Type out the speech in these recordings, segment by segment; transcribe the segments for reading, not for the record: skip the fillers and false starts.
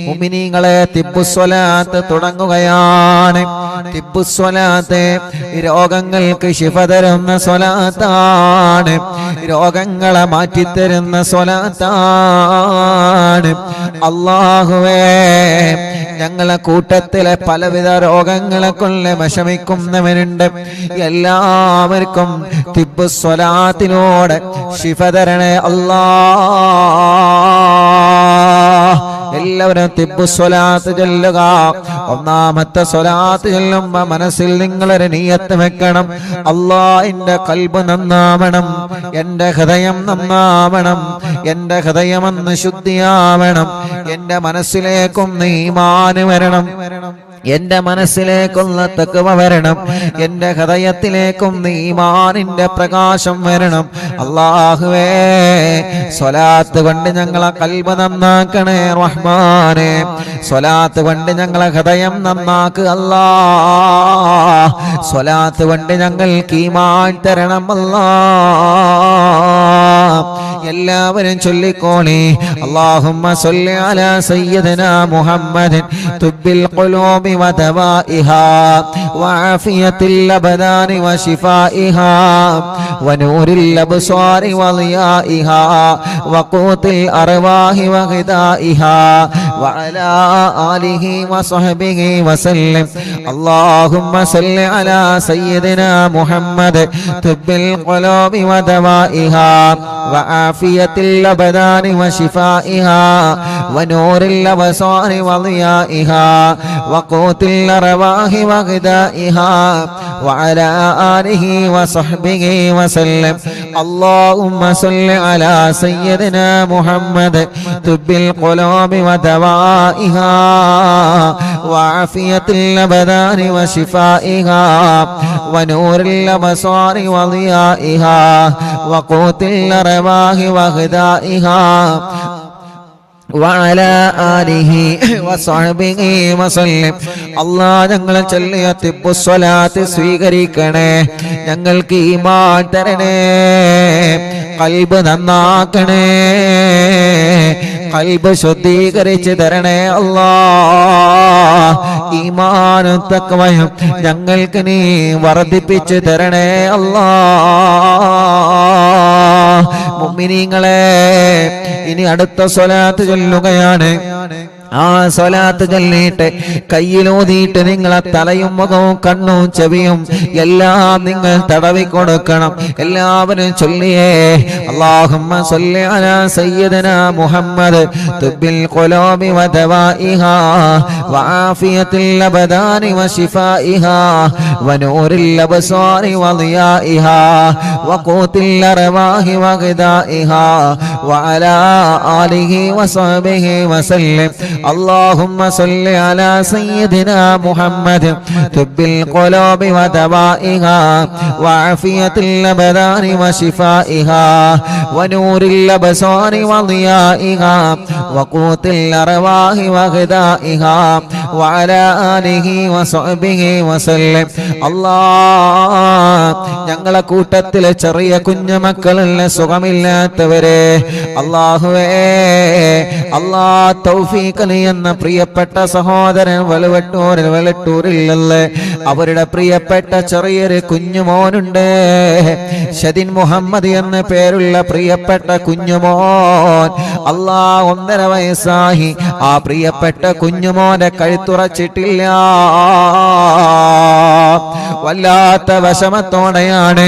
മുഅ്മിനീങ്ങളെ തിബ്ബുസ്വലാത്ത് തുടങ്ങുകയാണ്. തിബ്ബുസ്വലാത്ത് രോഗങ്ങൾക്ക് ശിഫ തരുന്ന സ്വലാത്താണ്, രോഗങ്ങളെ മാറ്റിത്തരുന്ന സ്വലാത്താണ്. അല്ലാഹുവേ, ഞങ്ങളെ കൂട്ടത്തിലെ പലവിധ രോഗങ്ങളെ കൊണ്ട് വിഷമിക്കുന്നവരുണ്ട്. എല്ലാവർക്കും തിബ്ബുസ്വലാത്തിലൂടെ ശിഫ തരണേ അല്ലാഹ്. എല്ലാവരും തിബ്ബുസ്വലാത്ത് ചൊല്ലുക. ഒന്നാമത്തെ സ്വലാത്ത് ചൊല്ലുമ്പോ മനസ്സിൽ നിങ്ങളൊരു നിയ്യത്ത് വെക്കണം. അല്ലാഹ്, എന്റെ ഖൽബ് നന്നാവണം, എന്റെ ഹൃദയം നന്നാവണം, എന്റെ ഹൃദയമെന്ന് ശുദ്ധിയാവണം, എന്റെ മനസ്സിലേക്കും ഈമാൻ വരണം, എന്റെ മനസ്സിലേക്കുള്ള തഖ്വ വരണം, എന്റെ ഹൃദയത്തിലേക്കും ഈമാനിന്റെ പ്രകാശം വരണം. അല്ലാഹുവേ, സ്വലാത്ത് കൊണ്ട് ഞങ്ങളെ ഖൽബ് നന്നാക്കണേ റഹ്മാനേ. സ്വലാത്ത് കൊണ്ട് ഞങ്ങളെ ഹൃദയം നന്നാക്കുക അല്ലാഹ്. സ്വലാത്ത് കൊണ്ട് ഞങ്ങൾക്ക് ഈമാൻ തരണം അല്ലാഹ്. എല്ലാവരും ചൊല്ലിക്കോളി. അല്ലാഹുമ്മ സ്വല്ലി അലാ സയ്യിദിനാ മുഹമ്മദിൻ തുബ്ബിൽ ഖുലൂബി വദവാഇഹാ വആഫിയത്തിൽ അബ്ദാനി വശിഫാഇഹാ വനൂരിൽ അബ്സാരി വളിയാഇഹാ വഖൂത്തിൽ അർവാഹി വഗിദാഇഹാ വഅലാ ആലിഹി വസഹ്ബിഹി വസല്ലം. അല്ലാഹുമ്മ സ്വല്ലി അലാ സയ്യിദിനാ മുഹമ്മദ് തുബ്ബിൽ ഖുലൂബി വദവാഇഹാ وعافية الأبدان وشفائها ونور الأبصار وضيائها وقوت الأرواح وغذائها وعلى آله وصحبه وسلم. اللهم صل على سيدنا محمد طب القلوب ودوائها وعافية الأبدان وشفائها ونور الأبصار وضيائها وقوت الأرواح وغذائها وعلى آله وصحبه وسلم. അല്ലാഹ്, ഞങ്ങൾ ചൊല്ലിയ തിബ്ബുസ്വലാത്ത് സ്വീകരിക്കണേ, ഞങ്ങൾക്ക് ഈമാൻ തരണേ, ഖൽബ് നന്നാക്കണേ, ഖൽബ് ശുദ്ധീകരിച്ച് തരണേ അല്ലാഹ്. ഈമാനും തഖ്വയും ഞങ്ങൾക്ക് നീ വർദ്ധിപ്പിച്ച് തരണേ അല്ലാഹ്. മുഅ്മിനീങ്ങളെ, ഇനി അടുത്ത സ്വലാത്ത് ചൊല്ലുകയാണ്. ആ സ്വലാത്ത് ചൊല്ലിയിട്ട് കയ്യിലൂതിയിട്ട് നിങ്ങളെ തലയും മുഖവും കണ്ണും ചെവിയും എല്ലാം നിങ്ങൾ തടവി കൊടുക്കണം. എല്ലാവരും ചൊല്ലിയേ. അല്ലാഹുമ്മ സ്വല്ലി അലാ സയ്യിദിനാ മുഹമ്മദ് തുബ്ബിൽ ഖുലൂബി വദവാഇഹാ വആഫിയത്തിൽ അബ്ദാനി വശിഫാഇഹാ വനൂരിൽ അബ്സാരി വളിയാഇഹാ വഖൂത്തിൽ അർവാഹി വഗിദാഇഹാ വഅലാ ആലിഹി വസഹ്ബിഹി വസല്ലം. اللهم صل على سيدنا محمد طب القلوب ودوائها وعافية الأبدان وشفائها ونور الأبصار وضيائها وقوت الأرواح وغذائها وعلى آله وصحبه وسلم. الله, ഞങ്ങളെ കൂട്ടത്തിലെ ചെറിയ കുഞ്ഞുമക്കളല്ല സുഖമില്ലാത്തവരെ അല്ലാഹുവേ, അല്ലാഹ് തൗഫീഖ് എന്ന പ്രിയപ്പെട്ട സഹോദരൻ വെളട്ടൂരിലല്ലേ, അവരുടെ പ്രിയപ്പെട്ട ചെറിയൊരു കുഞ്ഞുമോനുണ്ട്. ഷദിൻ മുഹമ്മദ് എന്ന പേരുള്ള പ്രിയപ്പെട്ട കുഞ്ഞുമോൻ. അല്ലാഹ്, 1.5 വയസ്സായി. ആ പ്രിയപ്പെട്ട കുഞ്ഞുമോന്റെ കഴുത്തുറച്ചിട്ടില്ല. വല്ലാത്ത വിഷമത്തോടെയാണ്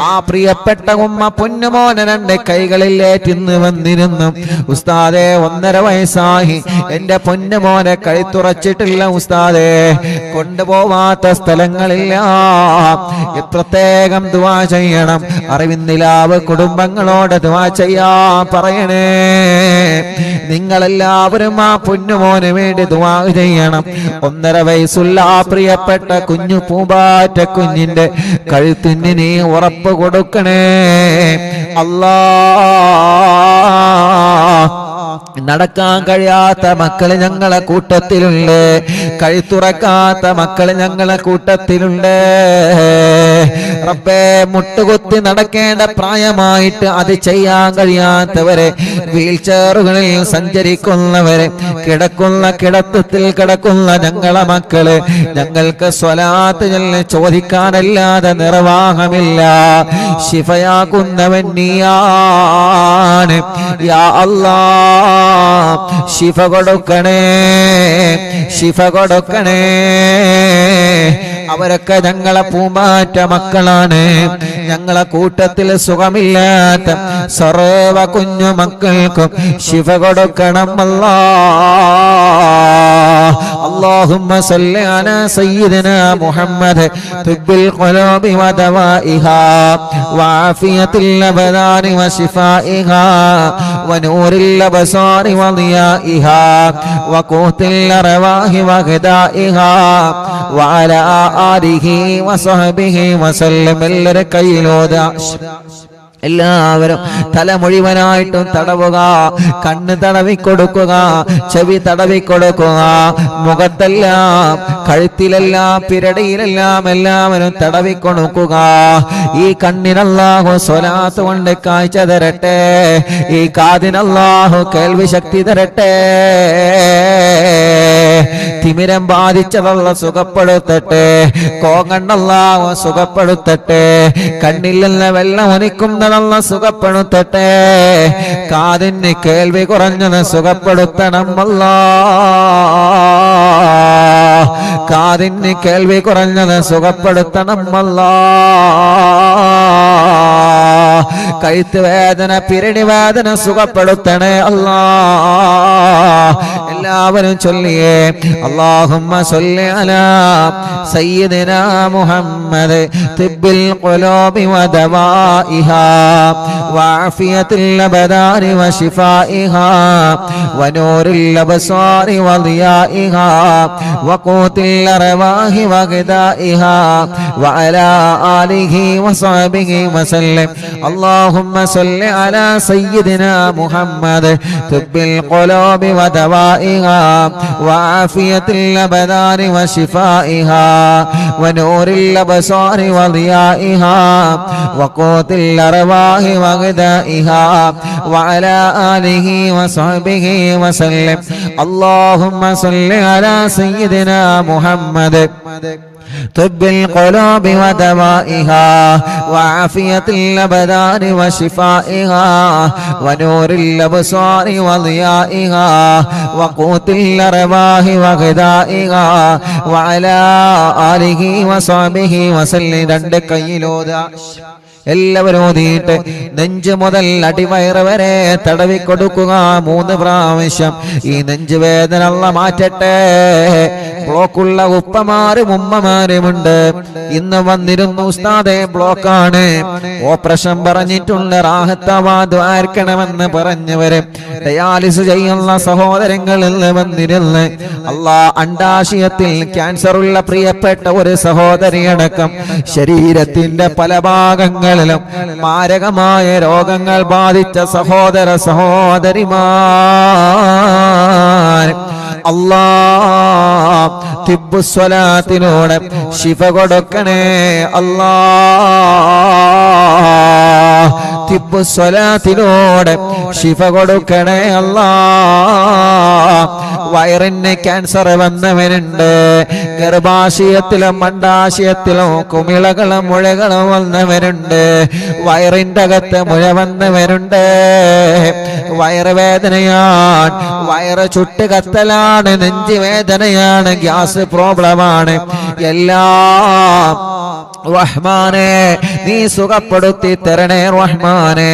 ആ പ്രിയപ്പെട്ട ഉമ്മ പൊന്നുമോനെ 2 കൈകളിലേറ്റിന്ന് വന്നിരുന്നു. ഉസ്താദേ, 1.5 വയസ്സായി, എന്റെ പൊന്നുമോനെ കഴുത്തുറച്ചിട്ടില്ല ഉസ്താദേ, കൊണ്ടുപോവാത്ത സ്ഥലങ്ങളില്ല. പ്രത്യേകം ദുആ ചെയ്യണം. അറിവിന്നിലാവ് കുടുംബങ്ങളോട് ദുആ ചെയ്യാൻ പറയണേ. നിങ്ങളെല്ലാവരും ആ പൊന്നുമോന് വേണ്ടി ദുആ ചെയ്യണം. 1.5 വയസ്സുള്ള ആ പ്രിയപ്പെട്ട കുഞ്ഞു പൂമ്പാറ്റ കുഞ്ഞിന്റെ കഴുത്തിന് നീ ഉറപ്പ് കൊടുക്കണേ അല്ലാഹ്. നടക്കാൻ കഴിയാത്ത മക്കള് ഞങ്ങളെ കൂട്ടത്തിലുണ്ട്, കഴുത്തുറക്കാത്ത മക്കള് ഞങ്ങളെ കൂട്ടത്തിലുണ്ട്. റബ്ബേ, മുട്ടുകുത്തി നടക്കേണ്ട പ്രായമായിട്ട് അത് ചെയ്യാൻ കഴിയാത്തവരെ, വീൽ ചെയറുകളിൽ സഞ്ചരിക്കുന്നവരെ, കിടക്കുന്ന കിടത്തത്തിൽ കിടക്കുന്ന ഞങ്ങളെ മക്കള്, ഞങ്ങൾക്ക് സ്വലാത്ത് ചോദിക്കാനല്ലാതെ നിർവാഹമില്ല. ശിഫയാക്കുന്നവൻ നീയാണ് യാ അല്ലാഹ്. ശിഫ കൊടുക്കണേ, ശിഫ കൊടുക്കണേ. അവരൊക്കെ ഞങ്ങളെ പൂമാറ്റ മക്കളാണ്. ഞങ്ങളെ കൂട്ടത്തിൽ സുഖമില്ലാത്ത സർവ കുഞ്ഞു മക്കൾക്കും ശിഫ കൊടുക്കണം അല്ലാഹ്. اللهم صل على سيدنا محمد طب القلوب ودوائها وعافية الأبدان وشفائها ونور الأبصار وضيائها وقوت الأرواح وغذائها وعلى آله وصحبه وسلم. എല്ലാവരും തല മുഴുവനായിട്ടും തടവുക, കണ്ണ് തടവിക്കൊടുക്കുക, ചെവി തടവിക്കൊടുക്കുക, മുഖത്തെല്ലാം, കഴുത്തിലെല്ലാം, പിരടിയിലെല്ലാം എല്ലാവരും തടവിക്കൊടുക്കുക. ഈ കണ്ണിനല്ലാഹു സ്വലാത്ത് കൊണ്ട് കാഴ്ച തരട്ടെ, ഈ കാതിനല്ലാഹു കേൾവി ശക്തി തരട്ടെ. തിമിരം ബാധിച്ചതല്ല സുഖപ്പെടുത്തട്ടെ, കോങ്ങണ്ണല്ലാഹു സുഖപ്പെടുത്തട്ടെ. കണ്ണിൽ നിന്ന് വെള്ളം ഒലിക്കുന്നതല്ല സുഖപ്പെടുത്തട്ടെ. കാതിന് കേൾവി കുറഞ്ഞത് സുഖപ്പെടുത്തണം അല്ലാഹ്. കാതിന് കേൾവി കുറഞ്ഞത് സുഖപ്പെടുത്തണം അല്ലാഹ്. കഴുത്ത് വേദന, പിരടി വേദന സുഖപ്പെടുത്തണേ അല്ലാഹ്. എല്ലാവരും ചൊല്ലിയേ اللهم صل على سيدنا محمد طب القلوب ودوائها وعافية الأبدان وشفائها ونور الأبصار وضيائها وقوت الأرواح وغذائها وعلى آله وصحبه وسلم. اللهم صل على سيدنا محمد طب القلوب ودوائها وعافية الأبدان وشفائها ونور الأبصار وضيائها وقوت الأرواح وغذائها وعلى آله وصحبه وسلم. اللهم صل على سيدنا محمد طب القلوب ودوائها وعافية الأبدان وشفائها ونور الأبصار وضيائها وقوت الأرواح وغذائها وعلى آله وصحبه وسلم. രണ്ട് കൈയിലോതാ എല്ലാവരും ഓതിയിട്ട് നെഞ്ച് മുതൽ അടിവയറ് വരെ തടവിക്കൊടുക്കുക 3 പ്രാവശ്യം. ഈ നെഞ്ചുവേദന അല്ലാഹ് മാറ്റട്ടെ. ബ്ലോക്കുള്ള ഉപ്പമാരും ഉമ്മമാരുമുണ്ട്. ഇന്ന് വന്നിരുന്നു ഉസ്താദേ ബ്ലോക്കാണ്, ഓപ്പറേഷൻ പറഞ്ഞിട്ടുണ്ട്, റാഹത്താവാ ദ്വാർക്കണമെന്ന് പറഞ്ഞവര്, ഡയാലിസ് ചെയ്യുന്ന സഹോദരങ്ങളിൽ വന്നിരുന്ന് അല്ലാഹ് അണ്ടാശയത്തിൽ ക്യാൻസർ ഉള്ള പ്രിയപ്പെട്ട ഒരു സഹോദരിയടക്കം ശരീരത്തിന്റെ പല ഭാഗങ്ങളിലും മാരകമായ രോഗങ്ങൾ ബാധിച്ച സഹോദര സഹോദരിമാർ അല്ലാഹ് തിബ്ബുസ്വലാത്തിലൂടെ ശിഫ കൊടുക്കണേ അല്ലാഹ്. തിബ്ബുസ്വലാത്തിലൂടെ ശിഫ കൊടുക്കണേ അല്ലാഹ്. വയറിന് ക്യാൻസർ വന്നവരുണ്ട്, ഗർഭാശയത്തിലും അണ്ടാശയത്തിലും കുമിളകളും മുഴകളും വന്നവരുണ്ട്, വയറിന്റെ അകത്ത് മുഴ വന്നവരുണ്ട്, വയറുവേദനയാണ്, വയറ് ചുട്ട് കത്തലാണ്, നെഞ്ച് വേദനയാണ്, ഗ്യാസ് പ്രോബ്ലമാണ്. എല്ലാം റഹ്മാനെ നീ സുഖപ്പെടുത്തി തരണേ റഹ്മാനെ.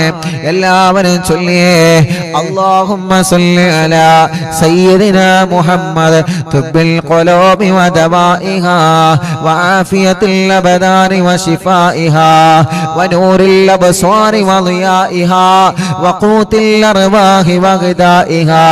എല്ലാവരും ചൊല്ലിയേ അല്ലാഹുമ്മ സല്ലി അലാ സയ്യിദിനാ മുഹമ്മദ് തുബ്ബിൽ ഖുലൂബി വദവാഇഹാ വആഫിയത്തിൽ അബദാനി വശിഫാഇഹാ വനൂറിൽ അബ്സ്വാരി വളിയാഇഹാ വഖൂത്തിൽ അർവാഹി വഗദാഇഹാ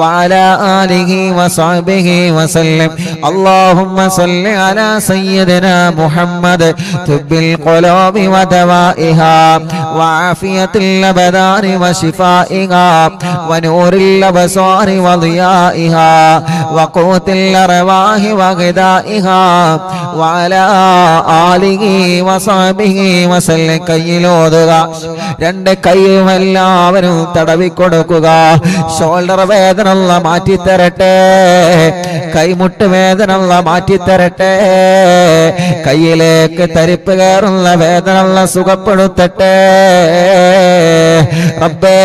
വഅലാ ആലിഹി വസഹ്ബിഹി വസല്ലം. അല്ലാഹുമ്മ സല്ലി അലാ സയ്യിദിനാ മുഹമ്മദ് طب القلوب ودوائها وعافية الأبدان وشفائها ونور الأبصار وضيائها وقوت الأرواح وغذائها وعلى آله وصحبه وسلم കയ്യിലോതുക രണ്ട് കൈയും എല്ലാവരും തടവി കൊടുക്കുക ഷോൾഡർ വേദന അല്ലാഹ് മാറ്റി തരട്ടെ കൈമുട്ട് വേദന അല്ലാഹ് മാറ്റി തരട്ടെ കയ്യിലേക്ക് തരിപ്പ് കയറുന്ന വേദന അല്ലാഹ് സുഖപ്പെടുത്തട്ടെ റബ്ബേ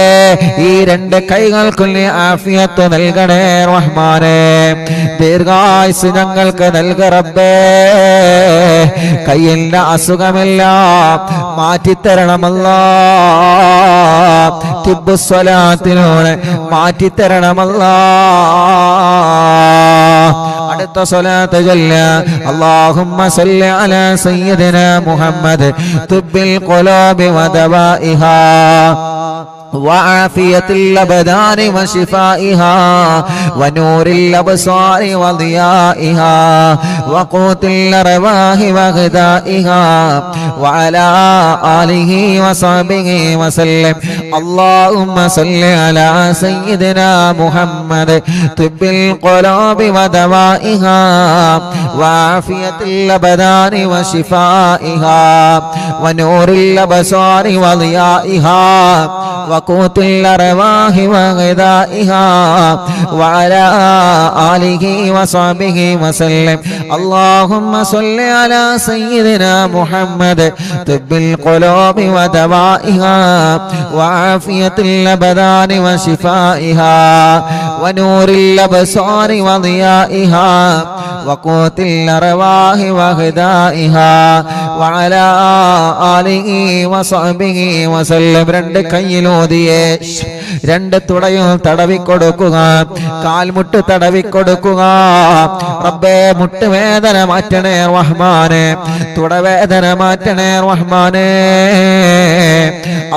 ഈ രണ്ട് കൈകൾക്കും നീ ആഫിയത്ത് നൽകണേ റഹ്മാനേ ദീർഘായുസ് ഞങ്ങൾക്ക് നൽക റബ്ബേ കയ്യിന്റെ അസുഖമെല്ലാം മാറ്റിത്തരണമല്ലാഹ് തിബ്ബു സ്വലാത്തിലൂടെ മാറ്റിത്തരണമല്ലാഹ് അടുത്ത സ്വലാത്ത് ചൊല്ല അല്ലാഹുമ്മ സല്ലി അലാ സയ്യിദിനാ മുഹമ്മദ് തുബ്ബിൽ ഖുലൂബി വദവാഇഹാ وعافية الأبدان وشفائها ونور الأبصار وضيائها وقوت الأرواح وغذائها وعلى آله وصحبه وسلم اللهم صل على سيدنا محمد طب القلوب ودوائها وعافية الأبدان وشفائها ونور الأبصار وضيائها وقوت الأرواح وغذائها وعلى آله وصحبه وسلم اللهم صل على سيدنا محمد طب القلوب ودوائها وعافية الأبدان وشفائها ونور الأبصار وضيائها وقوت الأرواح وغذائها وعلى آله وصحبه وسلم രണ്ട് കയ്യിലോതിയേ രണ്ട് തുടയും തടവിക്കൊടുക്കുക കാൽമുട്ട് തടവിക്കൊടുക്കുക റബ്ബേ മുട്ടുവേദന മാറ്റണേ റഹ്മാനേ തുടവേദന മാറ്റണേ റഹ്മാനേ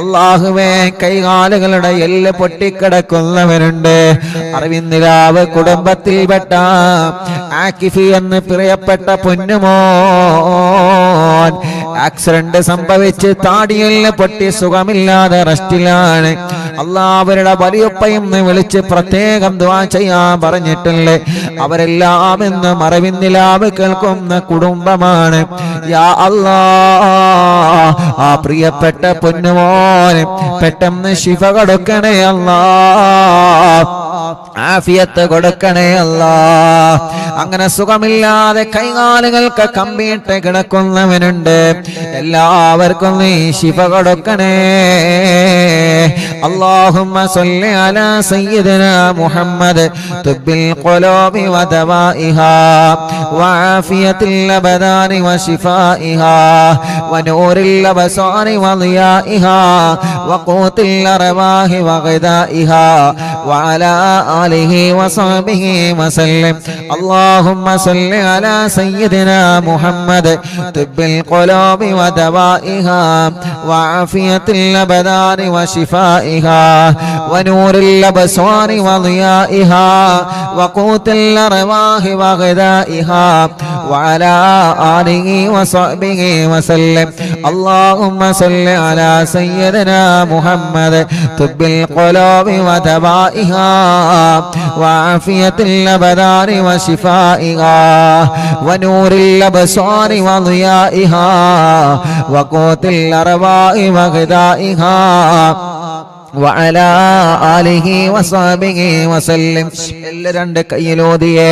അല്ലാഹുവേ കൈകാലുകളുടെ എല്ല് പൊട്ടിക്കിടക്കുന്നവരുണ്ട് അറിവിന്നിലാവ് കുടുംബത്തിൽപ്പെട്ട ആക്കിഫി എന്ന് പ്രിയപ്പെട്ട പൊന്നുമോൻ ആക്സിഡന്റ് സംഭവിച്ച് താടിയെല്ല് പൊട്ടി സുഖമില്ലാതെ റെസ്റ്റിലാണ് അല്ലാഹ് അവരുടെ വലിയപ്പയും വിളിച്ച് പ്രത്യേകം ദുആ ചെയ്യാൻ പറഞ്ഞിട്ടുണ്ട് അവരെല്ലാം ഇന്ന് മറവിന്നിലാവ് കേൾക്കുന്ന കുടുംബമാണ് യാ അല്ലാഹ് ആ പ്രിയപ്പെട്ട പൊന്നുമോനെ പെട്ടെന്ന് ശിഫ കൊടുക്കണേ അല്ലാഹ് ആഫിയത്ത് കൊടുക്കണേ അല്ലാഹ് അങ്ങനെ സുഖമില്ലാതെ കൈകാലുകൾക്ക് കമ്പിയിട്ട് കിടക്കുന്നവനുണ്ട് എല്ലാവർക്കും നീ ശിഫ കൊടുക്കണേ اللهم صل على سيدنا محمد طب القلوب ودوائها وعافية الأبدان وشفائها ونور الأبصار وضيائها وقوت الأرواح وغذائها وعلى آله وصحبه وسلم اللهم صل على سيدنا محمد طب القلوب ودوائها وعافية الأبدان وشفائها ونور الأبصار وضيائها وقوت الأرواح وغذائها وعلى آله وصحبه وسلم اللهم صل على سيدنا محمد طب القلوب ودوائها وعافية الأبدان وشفائها ونور الأبصار وضيائها وقوت الأرواح وغذائها وعلى آله وصحبه وسلم രണ്ട് കയ്യിലോതിയെ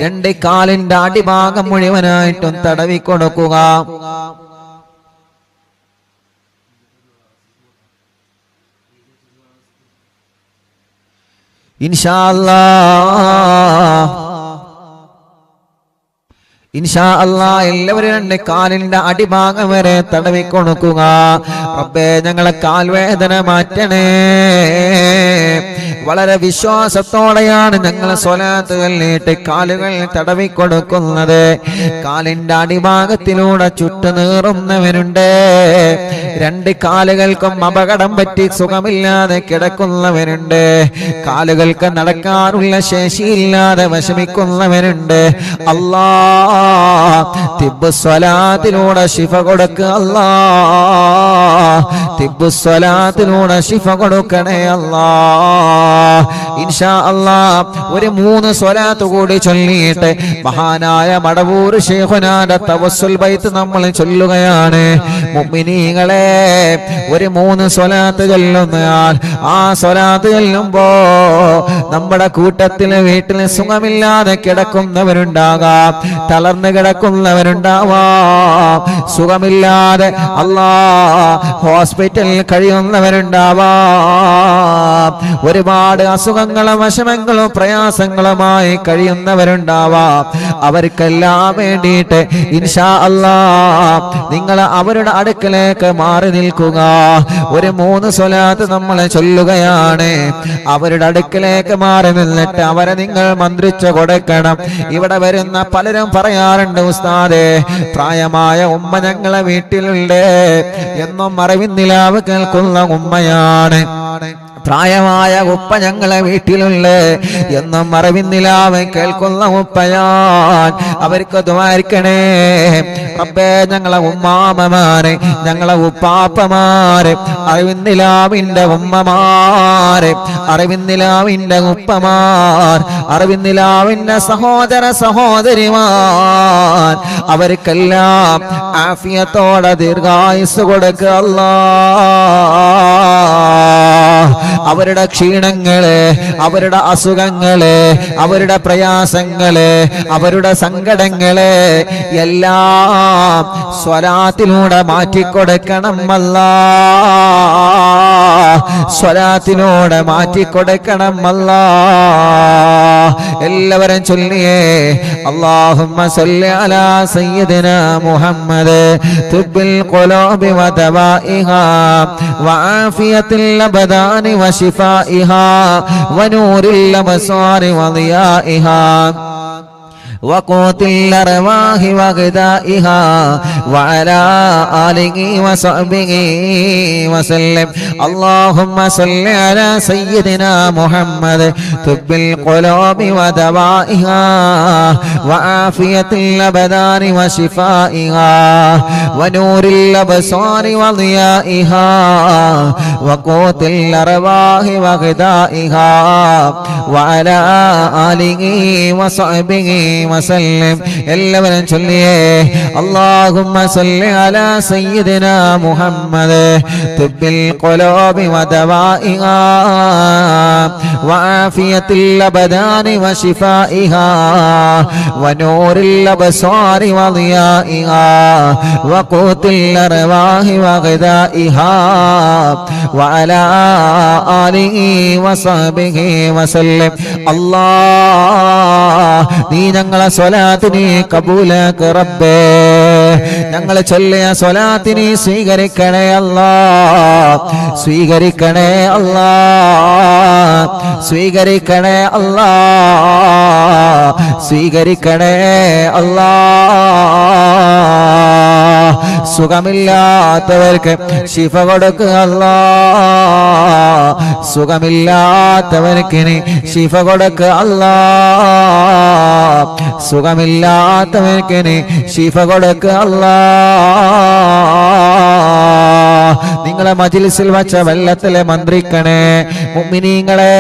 രണ്ട് കാലിന്റെ അടിഭാഗം മുഴുവനായിട്ടും തടവി കൊടുക്കുക ഇൻഷാ അല്ലാഹ് എല്ലാവരും രണ്ട് കാലിന്റെ അടിഭാഗം വരെ തടവി കൊടുക്കുക റബ്ബേ ഞങ്ങളെ കാൽവേദന മാറ്റണേ വളരെ വിശ്വാസത്തോടെയാണ് ഞങ്ങൾ സ്വലാത്ത് ചൊല്ലിയിട്ട് കാലുകൾ തടവിക്കൊടുക്കുന്നത്. കാലിന്റെ അടിഭാഗത്തിലൂടെ ചുട്ടുനീറുന്നവരുണ്ട്. രണ്ട് കാലുകൾക്കും അപകടം പറ്റി സുഖമില്ലാതെ കിടക്കുന്നവരുണ്ട്. കാലുകൾക്ക് നടക്കാനുള്ള ശേഷിയില്ലാതെ വിഷമിക്കുന്നവരുണ്ട്. അല്ലാ തിബ്ബു സ്വലാത്തിലൂടെ ശിഫ കൊടുക്കുക. അല്ലാ തിബ്ബു സ്വലാത്തിലൂടെ ശിഫ കൊടുക്കണേ അല്ലാ. ഇൻഷാ അല്ലാ ഒരു 3 സ്വലാത്ത് കൂടി ചൊല്ലിയിട്ട് മഹാനായ മടവൂർ ശൈഖുനാന്റെ തവസ്സുൽ ബൈത്ത് നമ്മൾ ചൊല്ലുകയാണ്. മുഅ്മിനീങ്ങളെ, ഒരു 3 സ്വലാത്ത് ചൊല്ലുന്നയാൾ ആ സ്വലാത്ത് ചൊല്ലുമ്പോ നമ്മുടെ കൂട്ടത്തിൽ വീട്ടിൽ സുഖമില്ലാതെ കിടക്കുന്നവരുണ്ടാകാം, തളർന്നു കിടക്കുന്നവരുണ്ടാവാം, സുഖമില്ലാതെ അല്ലാ ഹോസ്പിറ്റലിൽ കഴിയുന്നവരുണ്ടാവാം, ഒരുപാട് അസുഖങ്ങളും വിഷമങ്ങളും പ്രയാസങ്ങളുമായി കഴിയുന്നവരുണ്ടാവാം. അവർക്കെല്ലാം വേണ്ടിയിട്ട് ഇൻഷാ അല്ലാ നിങ്ങൾ അവരുടെ അടുക്കലേക്ക് മാറി നിൽക്കുക. ഒരു 3 സ്വലാത്ത് നമ്മൾ ചൊല്ലുകയാണ്. അവരുടെ അടുക്കലേക്ക് മാറി നിന്നിട്ട് അവരെ നിങ്ങൾ മന്ത്രിച്ചു കൊടുക്കണം. ഇവിടെ വരുന്ന പലരും പറയാറുണ്ട്, ഉസ്താദേ പ്രായമായ ഉമ്മ ഞങ്ങളെ വീട്ടിലുണ്ട്, എന്നും അറിവിന്നിലാവ് കേൾക്കുന്ന ഉമ്മയാണ്. പ്രായമായ ഉപ്പ ഞങ്ങളെ വീട്ടിലുള്ള എന്നും അറിവിന്നിലാവ് കേൾക്കുന്ന ഉപ്പയാൻ. അവർക്ക് ദ്വാരിക്കണേ റബ്ബേ. ഞങ്ങളെ ഉമ്മാമമാരെ, ഞങ്ങളെ ഉപ്പാപ്പമാരെ, അറിവിന്നിലാവിന്റെ ഉമ്മമാരെ, അറിവിന്നിലാവിന്റെ ഉപ്പമാർ, അറിവിന്നിലാവിന്റെ സഹോദര സഹോദരിമാർ, അവർക്കെല്ലാം ആഫിയത്തോടെ ദീർഘായുസ് കൊടുക്കുക അല്ലാ. അവരുടെ ക്ഷീണങ്ങള്, അവരുടെ അസുഖങ്ങള്, അവരുടെ പ്രയാസങ്ങള്, അവരുടെ സങ്കടങ്ങള് എല്ലാം സ്വലാത്തിലൂടെ മാറ്റിക്കൊടുക്കണം അല്ലാ. സ്വലാത്തിലൂടെ മാറ്റിക്കൊടുക്കണം അല്ലാ. എല്ലാവരും ചൊല്ലിയേ അല്ലാഹുമ്മ സല്ലി അലാ സയ്യിദിനാ മുഹമ്മദ് തുബ്ബിൽ ഖുലൂബി വദവാഇഹാ വആഫിയത്തിൽ അബദാനി വശിഫാഇഹാ വനൂരിൽ അബ്സാരി വദിയാഇഹാ وقوت الأرواح وغذائها وعلى آله وصحبه وسلم. اللهم صل على سيدنا محمد طب القلوب ودوائها وعافية الأبدان وشفائها ونور الأبصار وضيائها وقوت الأرواح وغذائها وعلى آله وصحبه وسلم. എല്ലാവരും ചൊല്ലിയേ اللهم صل على سيدنا محمد طب القلوب ودوائها وعافية الأبدان وشفائها ونور الأبصار وضيائها وقوت الأرواح وغذائها وعلى آله وصحبه وسلم. الله നീ ഞങ്ങളെ സ്വലാത്തിനെ കബൂലാക്ക് റബ്ബേ. ഞങ്ങൾ ചൊല്ലിയ സ്വലാത്തിനെ സ്വീകരിക്കണേ അല്ലാ, സ്വീകരിക്കണേ അല്ലാ, സ്വീകരിക്കണേ അല്ലാ, സ്വീകരിക്കണേ അല്ലാ. സുഖമില്ലാത്തവർക്ക് ശിഫ കൊടുക്കുക അല്ലാ, സുഖമില്ലാത്തവർക്ക് ശിഫ കൊടുക്കുക അല്ലാ, സുഖമില്ലാത്തവർക്ക് ശിഫ കൊടുക്കുക അല്ലാ. നിങ്ങളെ മജ്ലിസിൽ വച്ച വെള്ളത്തിലെ മന്ത്രിക്കണേ മുഅ്മിനീങ്ങളെ.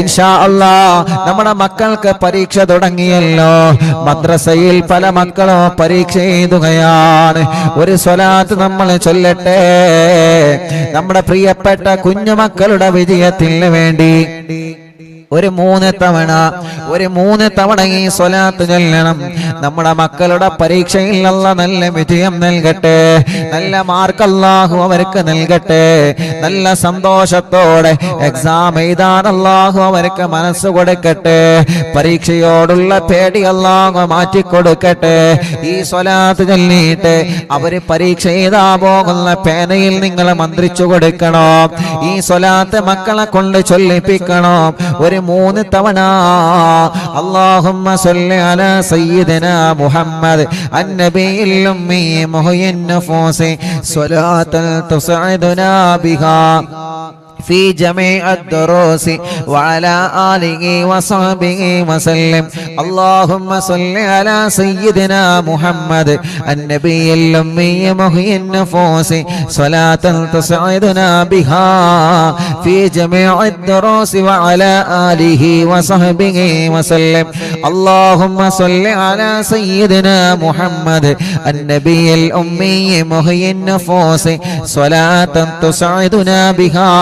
ഇൻഷാ അല്ലാഹ് നമ്മുടെ മക്കൾക്ക് പരീക്ഷ തുടങ്ങിയല്ലോ. മദ്രസയിൽ പല മക്കളും പരീക്ഷ എഴുതുകയാണ്. ഒരു സ്വലാത്ത് നമ്മൾ ചൊല്ലട്ടെ നമ്മുടെ പ്രിയപ്പെട്ട കുഞ്ഞുമക്കളുടെ വിജയത്തിന് വേണ്ടി. ഒരു 3 തവണ ഈ സ്വലാത്ത് ചൊല്ലണം. നമ്മുടെ മക്കളുടെ പരീക്ഷയിൽ അല്ലാഹ് നല്ല വിജയം നൽകട്ടെ, നല്ല മാർക്ക് അല്ലാഹു അവർക്ക് നൽകട്ടെ, നല്ല സന്തോഷത്തോടെ എക്സാം എഴുതാൻ അല്ലാഹു അവർക്ക് മനസ്സ് കൊടുക്കട്ടെ, പരീക്ഷയോടുള്ള പേടി അല്ലാഹു മാറ്റിക്കൊടുക്കട്ടെ. ഈ സ്വലാത്ത് ചൊല്ലിയിട്ട് അവര് പരീക്ഷ എഴുതാ പോകുന്ന പേനയിൽ നിങ്ങൾ മന്ത്രിച്ചു കൊടുക്കണം. ഈ സ്വലാത്ത് മക്കളെ കൊണ്ട് ചൊല്ലിപ്പിക്കണം. ഒരു 3 തവണ അല്ലാഹുമ്മ സ്വല്ലി അലാ സയ്യിദിനാ മുഹമ്മദ് അന്നബിയിൽ ഉമ്മി മുഹയ്യിൻ നഫൂസി സ്വലാത്തൻ തുസ്ഇദുനാ ബിഹാ في جميع الدروس وعلى آله وصحبه وسلم. اللهم صل على سيدنا محمد النبي الأمي محيي النفوس صلاة تسعدنا بها في جميع الدروس وعلى آله وصحبه وسلم. اللهم صل على سيدنا محمد النبي الأمي محيي النفوس صلاة تسعدنا بها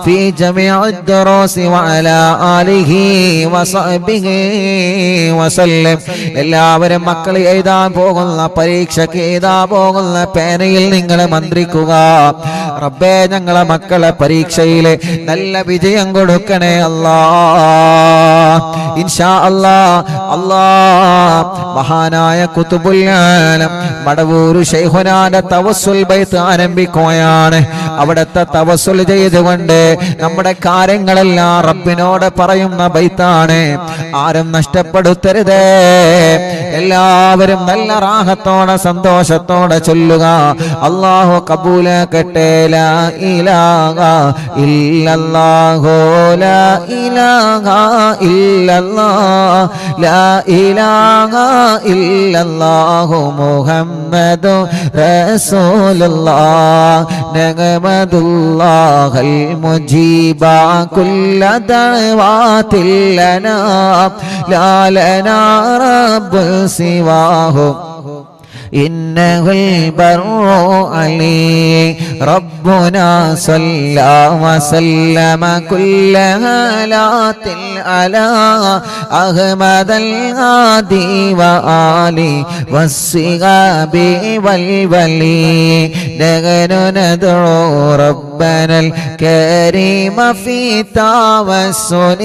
في جميع الدروس وعلى آله وصحبه وسلم. എല്ലാവരും മക്കൾ എഴുതാൻ പോകുന്ന പരീക്ഷയ്ക്ക് എഴുതാൻ പോകുന്ന പേനയിൽ നിങ്ങൾ മന്ത്രിക്കുക. റബ്ബേ, ഞങ്ങളെ മക്കളെ പരീക്ഷയിൽ നല്ല വിജയം കൊടുക്കണേ അല്ലാഹ്. ഇൻഷാ അല്ലാഹ്. അല്ലാഹ് മഹാനായ ഖുതുബുൽ ആലം മടവൂർ ശൈഖുനാന്റെ തവസ്സുൽ ബൈത്ത് ആരംഭിക്കുകയാണ്. അവിടുത്തെ തവസ്സുൽ ചെയ്തുകൊണ്ട് നമ്മുടെ കാര്യങ്ങളെല്ലാം റബ്ബിനോട് പറയുന്ന ബൈത്താണ്. ആരും നഷ്ടപ്പെടുത്തരുതേ. എല്ലാവരും നല്ല റാഹത്തോടെ സന്തോഷത്തോടെ ചൊല്ലുക. അല്ലാഹു കബൂലാക്കട്ടെ. ലാ ഇലാഹ ഇല്ലല്ലാഹു ലാ ഇലാഹ ഇല്ലല്ലാഹ് ലാ ഇലാഹ ഇല്ലല്ലാഹു മുഹമ്മദു റസൂലുള്ളാഹ് നഗമദുല്ലാഹൽ മുജീബ കുല്ല ദഅവാതിൽ ലനാ ലാ ലനാ റബ്ബു സിവാഹു إنه البر علي ربنا صلى وسلم كل هالات على أحمد الهادي وآله والصحاب والولي نحن ندعو ربنا الكريم في توسل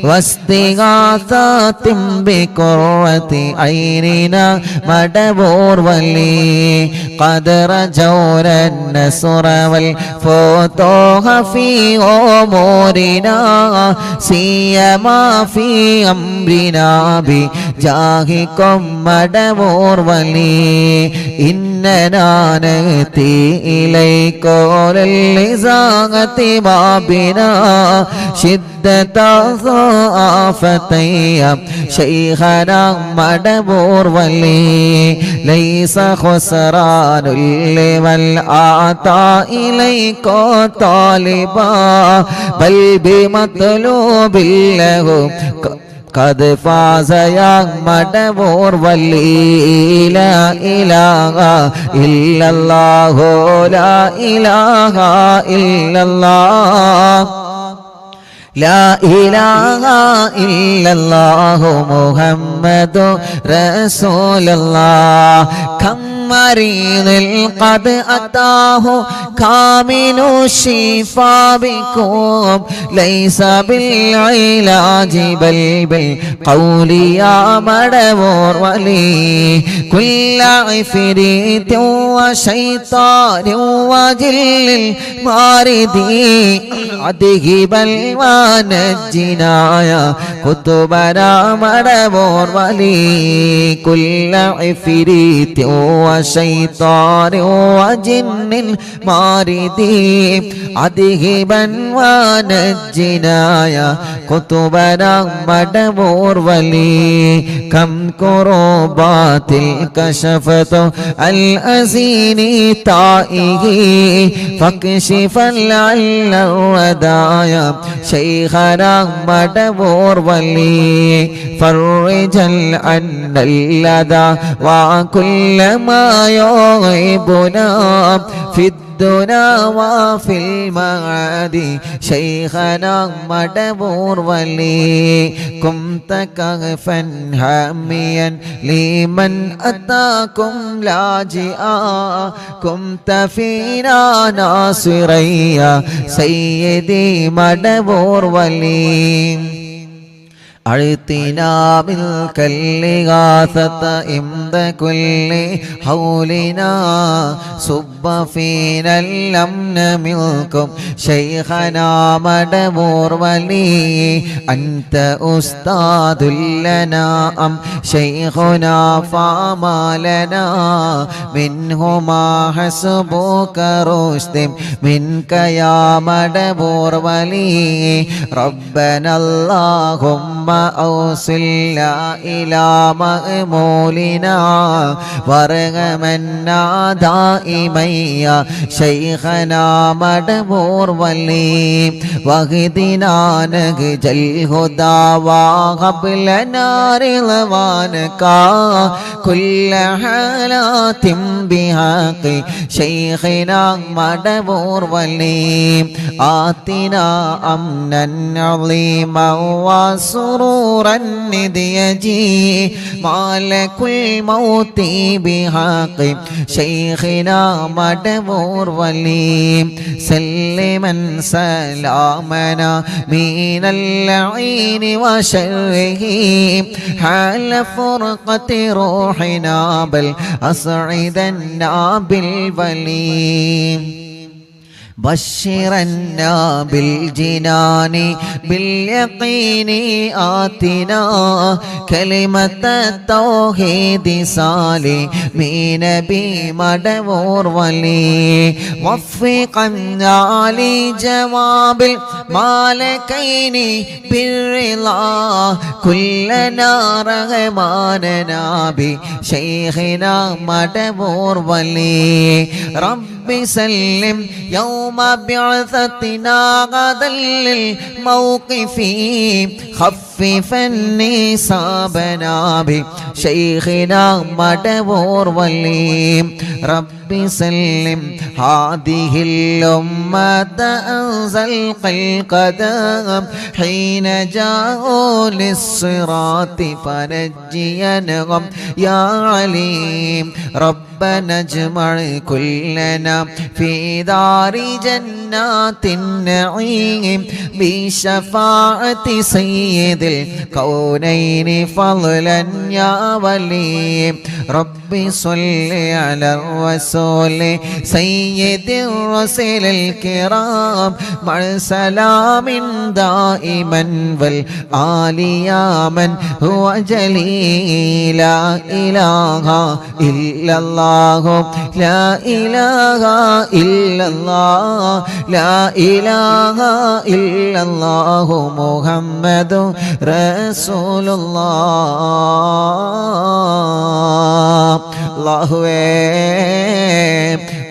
واستغاثة بقرة عيننا مدبور ولي قد رجونا النصر والفتوح في أمورنا سيما في أمرنا بجاهكم مدبور ولي إننا نأتي إليك للإزاغة بابنا شدة ضعفتي شيخنا مدبور ولي ليس خسران لمن آتى إليك طالبا بل بمطلوب له قد فاز يا مدبور ولي لا إله إلا الله لا إله إلا الله لا إله إلا الله محمد رسول الله كم مريض قد أتاه كامل الشفاء بكم ليس بالعلاج بل بالقول يا مدبور ولي كل عفريت وشيطان وجل الماردي أذهب ونجنا يا كتبنا مدبور ولي كل عفريت وشيطان وجن الماردي أذهبا ونجنا يا كتبنا مدبور ولي كم كربات كشفت الأزين تائه فاكشفا لعل الردايا شيخنا مدبور ولي فرجا عن اللدى وكل ما يغيبنا في الدنا وفي المعاد شيخنا مدبور ولي كنت كهفا حاميا لمن أتاكم لاجئا كنت فينا ناصريا سيدي مدبور ولي أعطنا ملك الإغاثة عند كل حولنا صب فينا الأمن منكم شيخنا مدبور ولي أنت أستاذ لنا أم شيخنا فما لنا منهما حسبك رشد منك يا مدبور ولي ربنا اللهم أوصلنا إلى مأمولنا وارغمنا دائما يا شيخنا مدبور ولي واهدنا نهج الهدى وهب لنا رضوانك كل حالات بحق شيخنا مدبور ولي آتنا أمنا عظيما وسرورا إذ يجي مالك الموت بحق شيخنا مدبور ولي سلما سلامنا من اللعين وشره حال فرقة روحنا بل أسعدنا بالولي بشرنا بالجنان باليقين آتنا كلمة التوحيد سالمين بمدبور ولي وفقنا لجواب المالكين بالرضا كلنا رغماننا بشيخنا مدبور ولي رب سلم يوم بعثتنا غدا للموقف خففا نصابنا بشيخنا مدبور ولي رب سلم هذه الأمة أنزل القدم حين جاءوا للصراط فنجينهم يا عليم ربنا اجمع كلنا في دار جنات النعيم بشفاعة سيد الكونين فضلا يا ولي رب صل على الرسول سيد الرسل الكرام مع سلام دائما والآل يا من هو جليل لا إله إلا الله لا إله إلا الله لا إله إلا الله محمد رسول الله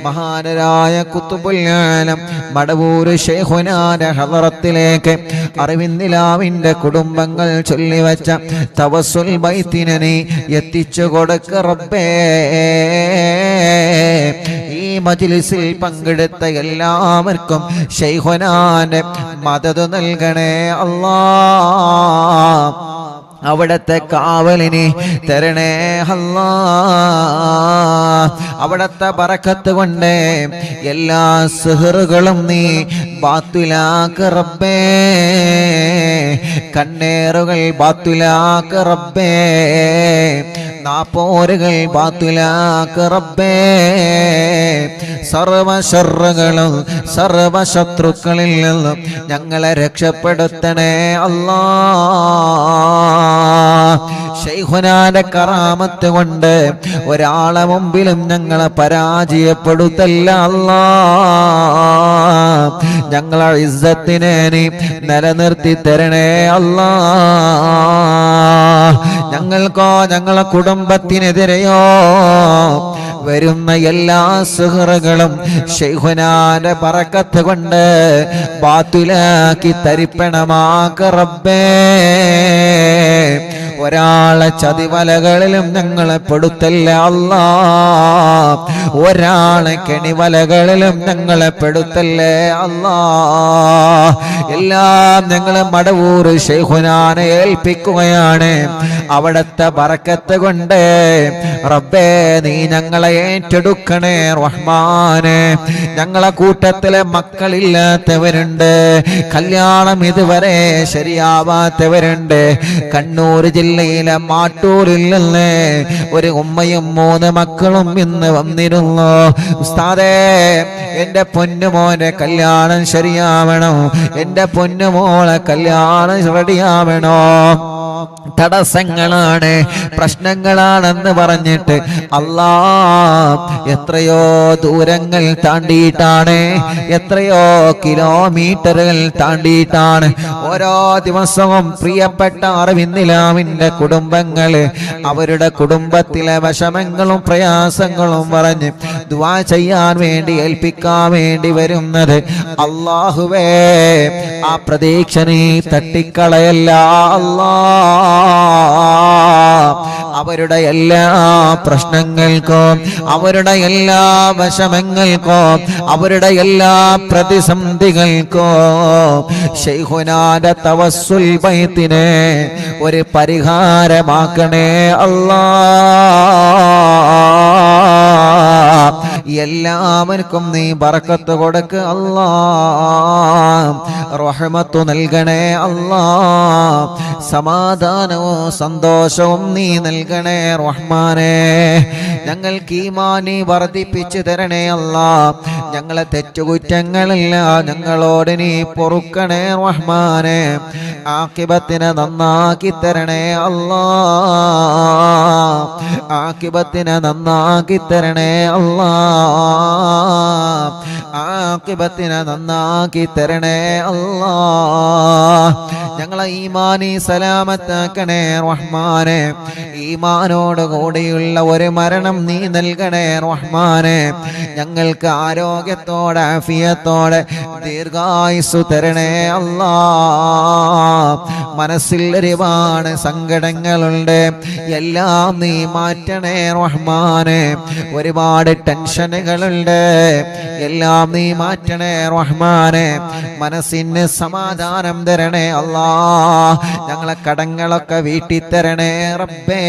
മഹാനരായ ഖുതുബുൽ ആലം മടവൂർ ശൈഖുനാന്റെ ഹളറത്തിലേക്ക് അറിവിന്ദിലാവിന്റെ കുടുംബങ്ങൾ ചൊല്ലിവച്ച തവസ്സുൽ ബൈത്തിനെ എത്തിച്ചു കൊടുക്ക റബ്ബേ ഈ മജ്ലിസിൽ പങ്കെടുത്ത എല്ലാവർക്കും ശൈഖുനാന്റെ മദദ് നൽകണേ അല്ലാഹ് അവിടത്തെ കാവലിനെ തരണേ അല്ലാഹ് അവിടത്തെ ബറക്കത്ത് കൊണ്ട് എല്ലാ സിഹറുകളും നീ ബാത്തിലാക്ക് റബ്ബേ കണ്ണേറുകൾ ബാത്തിലാക്ക് റബ്ബേ നാപ്പോരുകൾ ബാത്തിലാക്ക് റബ്ബേ സർവ ശർറുകളും സർവ ശത്രുക്കളിൽ നിന്നും ഞങ്ങളെ രക്ഷപ്പെടുത്തണേ അല്ലാഹ് ശൈഖുനാന്റെ കറാമത്ത് കൊണ്ട് ഒരാളെ മുമ്പിലും ഞങ്ങളെ പരാജയപ്പെടുത്തല്ല അല്ലാഹ് ഞങ്ങളെ ഇസ്സത്തിനെ നീ നിലനിർത്തി തരണേ അല്ലാഹ് ഞങ്ങൾക്കോ ഞങ്ങളെ കുടുംബത്തിനെതിരെയോ വരുന്ന എല്ലാ സുഹൃകളും ശൈഖുനാന്റെ ബറക്കത്ത് കൊണ്ട് ബാത്തിലാക്കി തരിപ്പണമാക്ക റബ്ബേ ഒരാളെ ചതിവലകളിലും ഞങ്ങളെ പെടുത്തല്ല അല്ലാ. ഒരാളെ കെണിവലകളിലും ഞങ്ങളെ പെടുത്തല്ലേ അല്ലാ. എല്ലാം ഞങ്ങളെ മടവൂർ ശൈഖുനാനെ ഏൽപ്പിക്കുകയാണ്. അവിടത്തെ ബറക്കത്ത് കൊണ്ട് റബ്ബേ നീ ഞങ്ങളെ ഏറ്റെടുക്കണേ റഹ്മാനെ. ഞങ്ങളെ കൂട്ടത്തിലെ മക്കളില്ലാത്തവരുണ്ട്, കല്യാണം ഇതുവരെ ശരിയാവാത്തവരുണ്ട്. കണ്ണൂർ ജില്ലയിലെ മാട്ടൂരിൽ നിന്ന് ഒരു ഉമ്മയും 3 മക്കളും ഇന്ന് വന്നിരുന്നു. ഉസ്താദേ, എന്റെ പൊന്നുമോനെ കല്യാണം ശരിയാവണം, എന്റെ പൊന്നുമോളെ കല്യാണം റെഡിയാവണോ. തടസ്സങ്ങളാണ്, പ്രശ്നങ്ങളാണെന്ന് പറഞ്ഞിട്ട് അല്ലാ എത്രയോ ദൂരങ്ങൾ താണ്ടിയിട്ടാണ്, എത്രയോ കിലോമീറ്ററുകൾ താണ്ടിയിട്ടാണ് ഓരോ ദിവസവും പ്രിയപ്പെട്ട അറിവിന്നിലാവിന്റെ കുടുംബങ്ങള് അവരുടെ കുടുംബത്തിലെ വിഷമങ്ങളും പ്രയാസങ്ങളും പറഞ്ഞ് ദുആ ചെയ്യാൻ വേണ്ടി ഏൽപ്പിക്കാൻ വേണ്ടി വരുന്നത്. അല്ലാഹുവേ, ആ പ്രതീക്ഷ നീ തട്ടിക്കളയല്ല അല്ലാ. അവരുടെ എല്ലാ പ്രശ്നങ്ങൾക്കും, അവരുടെ എല്ലാ വിഷമങ്ങൾക്കും, അവരുടെ എല്ലാ പ്രതിസന്ധികൾക്കും ശൈഖുനാന്റെ തവസ്സുൽ ബൈത്തിനെ ഒരു പരിഹാരമാക്കണേ അല്ലാ. എല്ലാവർക്കും നീ ബറക്കത്ത് കൊടുക്ക് അല്ലാ. റഹ്മത്ത് നൽകണേ അല്ലാ. സമാധാനവും സന്തോഷവും നീ നൽകണേ റഹ്മാനേ. ഞങ്ങൾക്ക് ഈമാനി വർദ്ധിപ്പിച്ചു തരണേ അല്ലാ. ഞങ്ങളെ തെറ്റുകുറ്റങ്ങളെല്ലാം ഞങ്ങളോട് നീ പൊറുക്കണേ റഹ്മാനേ. ആഖിബത്തിനെ നന്നാക്കി തരണേ അല്ലാ. ആഖിബത്തിനെ നന്നാക്കി തരണേ അല്ലാ. ആഖിബത്തിനെ നന്നാക്കി തരണേ അല്ലാ. ഞങ്ങളെ ഈമാനി സലാമത്താക്കണേ റഹ്മാനേ. ഈമാനോട് കൂടിയുള്ള ഒരു മരണം നീ നൽകണേ റഹ്മാനേ. ഞങ്ങൾക്ക് ആരോഗ്യത്തോടെ ആഫിയത്തോടെ ദീർഘായുസ്സു തരണേ അല്ലാ. മനസ്സിൽ ഒരുപാട് സങ്കടങ്ങളുണ്ട്, എല്ലാം നീ മാറ്റണേ റഹ്മാനേ. ഒരുപാട് ടെൻഷനുകളുണ്ട്, എല്ലാം നീ മാറ്റണേ റഹ്മാനേ. മനസ്സിന് സമാധാനം തരണേ അല്ലാ. ഞങ്ങളെ കടങ്ങളൊക്കെ വീട്ടി തരണേ റബ്ബേ.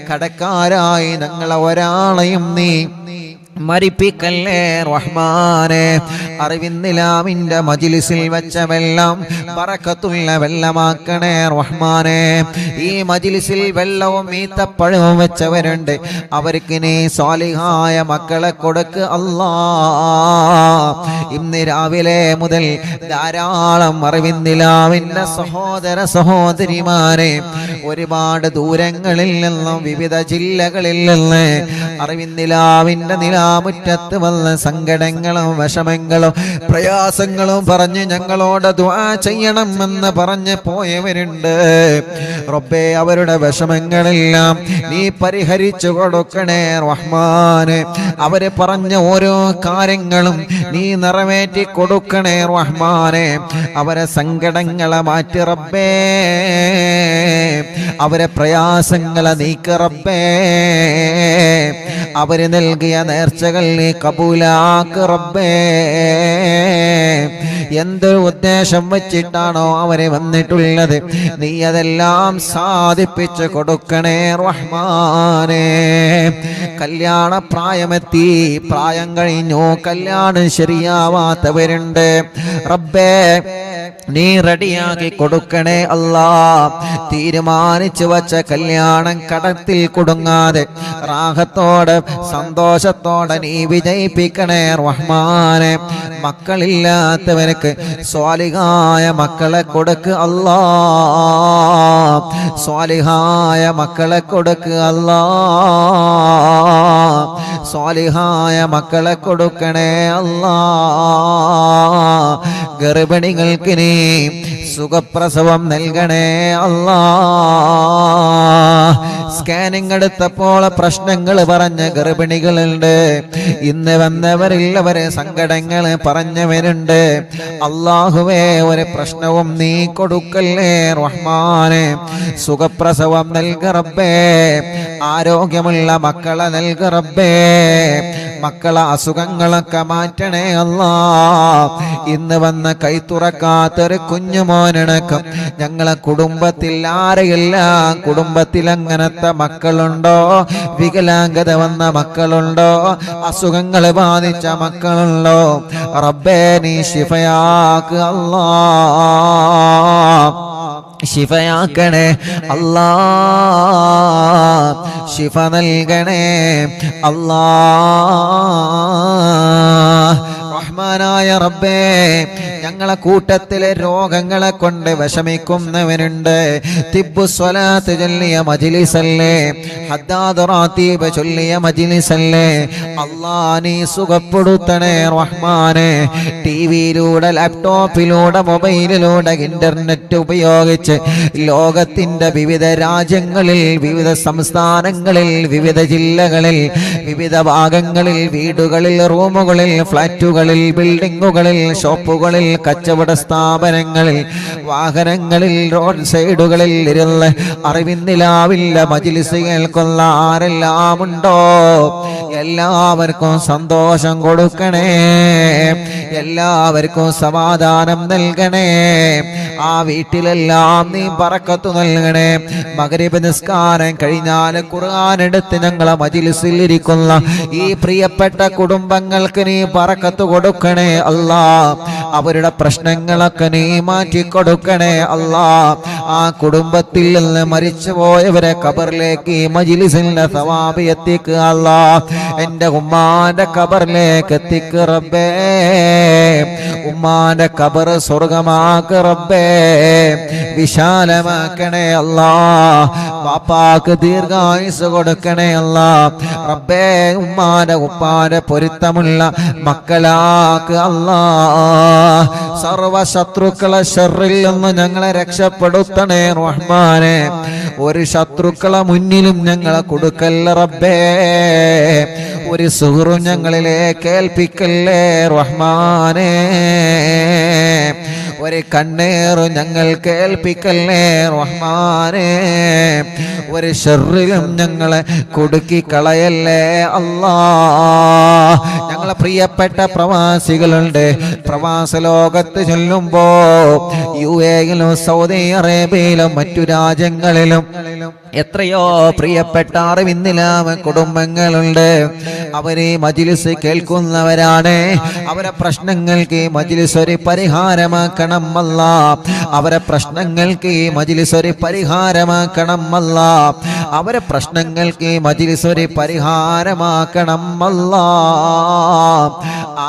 കടക്കാരായി ഞങ്ങളെ ഒരാളെയും നീ മരിപ്പിക്കല്ലേ റഹ്മാനേ. അറിവിന്നിലാമിന്റെ മജ്ലിസിൽ വെച്ച വെള്ളം ബറക്കത്തുള്ള വെള്ളമാക്കണേ റഹ്മാനേ. ഈ മജ്ലിസിൽ വെള്ളവും ഈത്തപ്പഴവും വെച്ചവരുണ്ട്, അവർക്ക് നീ സ്വാലിഹായ മക്കളെ കൊടുക്ക് അല്ലാ. ഇന്ന് രാവിലെ മുതൽ ധാരാളം അറിവിന്നിലാമിന്റെ സഹോദര സഹോദരിമാരെ ഒരുപാട് ദൂരങ്ങളിൽ നിന്നും വിവിധ ജില്ലകളിൽ നിന്ന് അറിവിന്നിലാവിന്റെ മുറ്റത്ത് വന്ന സങ്കടങ്ങളും വിഷമങ്ങളും പ്രയാസങ്ങളും പറഞ്ഞ് ഞങ്ങളോട് ദുആ ചെയ്യണമെന്ന് പറഞ്ഞ് പോയവരുണ്ട്. റബ്ബേ, അവരുടെ വിഷമങ്ങളെല്ലാം നീ പരിഹരിച്ചു കൊടുക്കണേ റഹ്മാനെ. അവര് പറഞ്ഞ ഓരോ കാര്യങ്ങളും നീ നിറവേറ്റി കൊടുക്കണേ റഹ്മാനെ. അവരെ സങ്കടങ്ങളെ മാറ്റി റബ്ബേ, അവരെ പ്രയാസങ്ങളെ നീക്ക് റബ്ബേ. അവര് നൽകിയ നേർച്ചകൾ നീ കബൂലാക്ക് റബ്ബേ. എന്ത് ഉദ്ദേശം വെച്ചിട്ടാണോ അവരെ വന്നിട്ടുള്ളത്, നീ അതെല്ലാം സാധിപ്പിച്ചു കൊടുക്കണേ റഹ്മാനേ. കല്യാണ പ്രായമെത്തി, പ്രായം കഴിഞ്ഞു, കല്യാണം ശരിയാവാത്തവരുണ്ട്. റബ്ബേ, നീ റെഡിയാക്കി കൊടുക്കണേ അല്ലാ. തീരുമാനിച്ചു വച്ച കല്യാണം കടത്തിൽ കുടുങ്ങാതെ റാഹത്തോടെ സന്തോഷത്തോടെ നീ വിജയിപ്പിക്കണേ റഹ്മാനെ. മക്കളില്ലാത്തവർക്ക് സ്വാലിഹായ മക്കളെ കൊടുക്ക് അല്ലാ. സ്വാലിഹായ മക്കളെ കൊടുക്ക് അല്ലാ. സ്വാലിഹായ മക്കളെ കൊടുക്കണേ അല്ലാ. ഗർഭിണികൾക്ക് നീ സുഖപ്രസവം നൽകണേ അല്ലാ. സ്കാനിങ് എടുത്തപ്പോൾ പ്രശ്നങ്ങൾ പറഞ്ഞ ഗർഭിണികളുണ്ട്. ഇന്ന് വന്നവരില്ലവരെ സങ്കടങ്ങൾ പറഞ്ഞവരുണ്ട്. അല്ലാഹുവേ, ഒരു പ്രശ്നവും നീ കൊടുക്കല്ലേ റഹ്മാനെ. സുഖപ്രസവം നൽക റബ്ബേ, ആരോഗ്യമുള്ള മക്കളെ നൽക റബ്ബേ, മക്കളെ അസുഖങ്ങളൊക്കെ മാറ്റണേ അല്ലാ. ഇന്ന് വന്ന കൈ തുറക്കാത്തൊരു കുഞ്ഞുമോനടക്കം ഞങ്ങളെ കുടുംബത്തിൽ ആരെയെല്ലാം കുടുംബത്തിൽ അങ്ങനത്തെ മക്കളുണ്ടോ, വികലാംഗത വന്ന മക്കളുണ്ടോ, അസുഖങ്ങൾ ബാധിച്ച മക്കളുണ്ടോ, റബ്ബേ നീ ശിഫയാക്ക് അല്ലാ, ശിഫയാക്കണേ അല്ലാ, ശിഫ നൽകണേ അല്ലാ. റഹ്മാനായ റബ്ബേ, ഞങ്ങളെ കൂട്ടത്തിലെ രോഗങ്ങളെ കൊണ്ട് വിഷമിക്കുന്നവനുണ്ട്. തിബ്ബു സ്വലാത്ത് ചൊല്ലിയ മജ്ലിസല്ലേ, ഹദ്ദാദ് റാത്തീബ് ചൊല്ലിയ മജ്ലിസല്ലേ, അല്ലാ നീ സുഖപ്പെടുത്തണേ റഹ്മാനെ. ടിവിയിലൂടെ, ലാപ്ടോപ്പിലൂടെ, മൊബൈലിലൂടെ, ഇന്റർനെറ്റ് ഉപയോഗിച്ച് ലോകത്തിന്റെ വിവിധ രാജ്യങ്ങളിൽ, വിവിധ സംസ്ഥാനങ്ങളിൽ, വിവിധ ജില്ലകളിൽ, വിവിധ ഭാഗങ്ങളിൽ, വീടുകളിൽ, റൂമുകളിൽ, ഫ്ലാറ്റുകളിൽ, ബിൽഡിങ്ങുകളിൽ, ഷോപ്പുകളിൽ, കച്ചവട സ്ഥാപനങ്ങളിൽ, വാഹനങ്ങളിൽ, റോഡ് സൈഡുകളിൽ ഇരുന്ന് അറിവിന്നിലാവില്ല മജ്ലിസ് കേൾക്കുന്ന ആരെല്ലാം ഉണ്ടോ എല്ലാവർക്കും സന്തോഷം കൊടുക്കണേ, എല്ലാവർക്കും സമാധാനം നൽകണേ. ആ വീട്ടിലെല്ലാം നീ ബറക്കത്ത് നൽകണേ. മഗ്രിബ് നിസ്കാരം കഴിഞ്ഞാൽ ഖുർആൻ എടുത്ത് ഞങ്ങളെ മജ്ലിസിൽ ഇരിക്കുന്ന ഈ പ്രിയപ്പെട്ട കുടുംബങ്ങൾക്ക് നീ ബറക്കത്ത് കൊടുക്കണേ അല്ലാ. അവരുടെ പ്രശ്നങ്ങളൊക്കെ നീ മാറ്റി കൊടുക്കണേ അല്ലാ. ആ കുടുംബത്തിൽ നിന്ന് മരിച്ചുപോയവരെ ഖബറിലേക്ക് ഈ മജ്ലിസിന്റെ സവാബ് എത്തിക്കുക അല്ലാ. എൻ്റെ ഉമ്മാന്റെ ഖബറിലേക്ക് എത്തിക്കുക റബ്ബേ, ഉമ്മാന്റെ ഖബർ സ്വർഗമാക്ക് റബ്ബേ, വിശാലമാക്കണേ അല്ലാ. വാപ്പാക്ക് ദീർഘായുസ് കൊടുക്കണേ അല്ലാ റബ്ബേ. ഉമ്മാന്റെ ഉപ്പാന്റെ പൊരുത്തമുള്ള മക്കളാക്ക് അല്ലാ. സർവ ശത്രുക്കളെ ശർറിൽ നിന്ന് ഞങ്ങളെ രക്ഷപ്പെടുത്തണേ റഹ്മാനെ. ഒരു ശത്രുക്കളെ മുന്നിലും ഞങ്ങളെ കൊടുക്കല്ല റബ്ബേ. ഒരു സുഹൃത്തും ഞങ്ങളിലേക്ക് ഏൽപ്പിക്കല്ലേ റഹ്മാനെ. ഒരു കണ്ണേറും ഞങ്ങൾ കേൾപ്പിക്കല്ലേ റഹ്മാനെ. ഒരു ശർറിലും ഞങ്ങളെ കുടുക്കി കളയല്ലേ അല്ലാ. ഞങ്ങളെ പ്രിയപ്പെട്ട പ്രവാസികളുണ്ട്. പ്രവാസ ലോകത്ത് ചൊല്ലുമ്പോ UAE-യിലും സൗദി അറേബ്യയിലും മറ്റു രാജ്യങ്ങളിലും എത്രയോ പ്രിയപ്പെട്ട അറിവിന്നിലാമ കുടുംബങ്ങളുണ്ട്. അവര് മജ്ലിസ് കേൾക്കുന്നവരാണ്. അവരെ പ്രശ്നങ്ങൾക്ക് ഈ മജ്ലിസ് ഒരു പരിഹാരമാക്കണം അല്ലാ. അവരെ പ്രശ്നങ്ങൾക്ക് ഈ മജ്ലിസ് ഒരു പരിഹാരമാക്കണം അല്ലാ. അവരെ പ്രശ്നങ്ങൾക്ക് ഈ മജ്ലിസ് ഒരു പരിഹാരമാക്കണം അല്ലാ.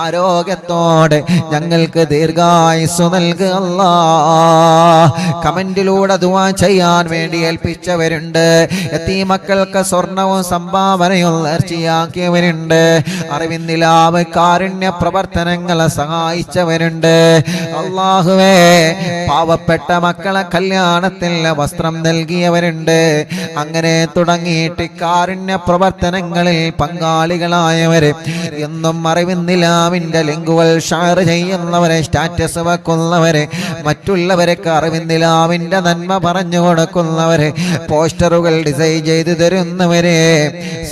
ആരോഗ്യത്തോടെ ഞങ്ങൾക്ക് ദീർഘായുസ്സു നൽകുക അല്ലാ. കമന്റിലൂടെ ദുആ ചെയ്യാൻ വേണ്ടി ഏൽപ്പിച്ചവരുണ്ട്. യതീമക്കൾക്ക് സ്വർണവും സംഭാവനയും നേർച്ചയാക്കിയവരുണ്ട്. അറിവിന്നിലാവ് കാരുണ്യ പ്രവർത്തനങ്ങളെ സഹായിച്ചവരുണ്ട്. അല്ലാഹുവേ, പാവപ്പെട്ട മക്കളെ കല്യാണത്തിന് വസ്ത്രം നൽകിയവരുണ്ട്. അങ്ങനെ തുടങ്ങിയിട്ട് കാരുണ്യ പ്രവർത്തനങ്ങളിൽ പങ്കാളികളായവര് എന്നും അറിവിന്നിലാവിന്റെ ലിങ്കുകൾ ഷെയർ ചെയ്യുന്നവരെ, സ്റ്റാറ്റസ് വെക്കുന്നവരെ, മറ്റുള്ളവർക്ക് അറിവിന്നിലാവിന്റെ നന്മ പറഞ്ഞു കൊടുക്കുന്നവരെ, പോസ്റ്ററുകൾ ഡിസൈൻ ചെയ്തു തരുന്നവരെ,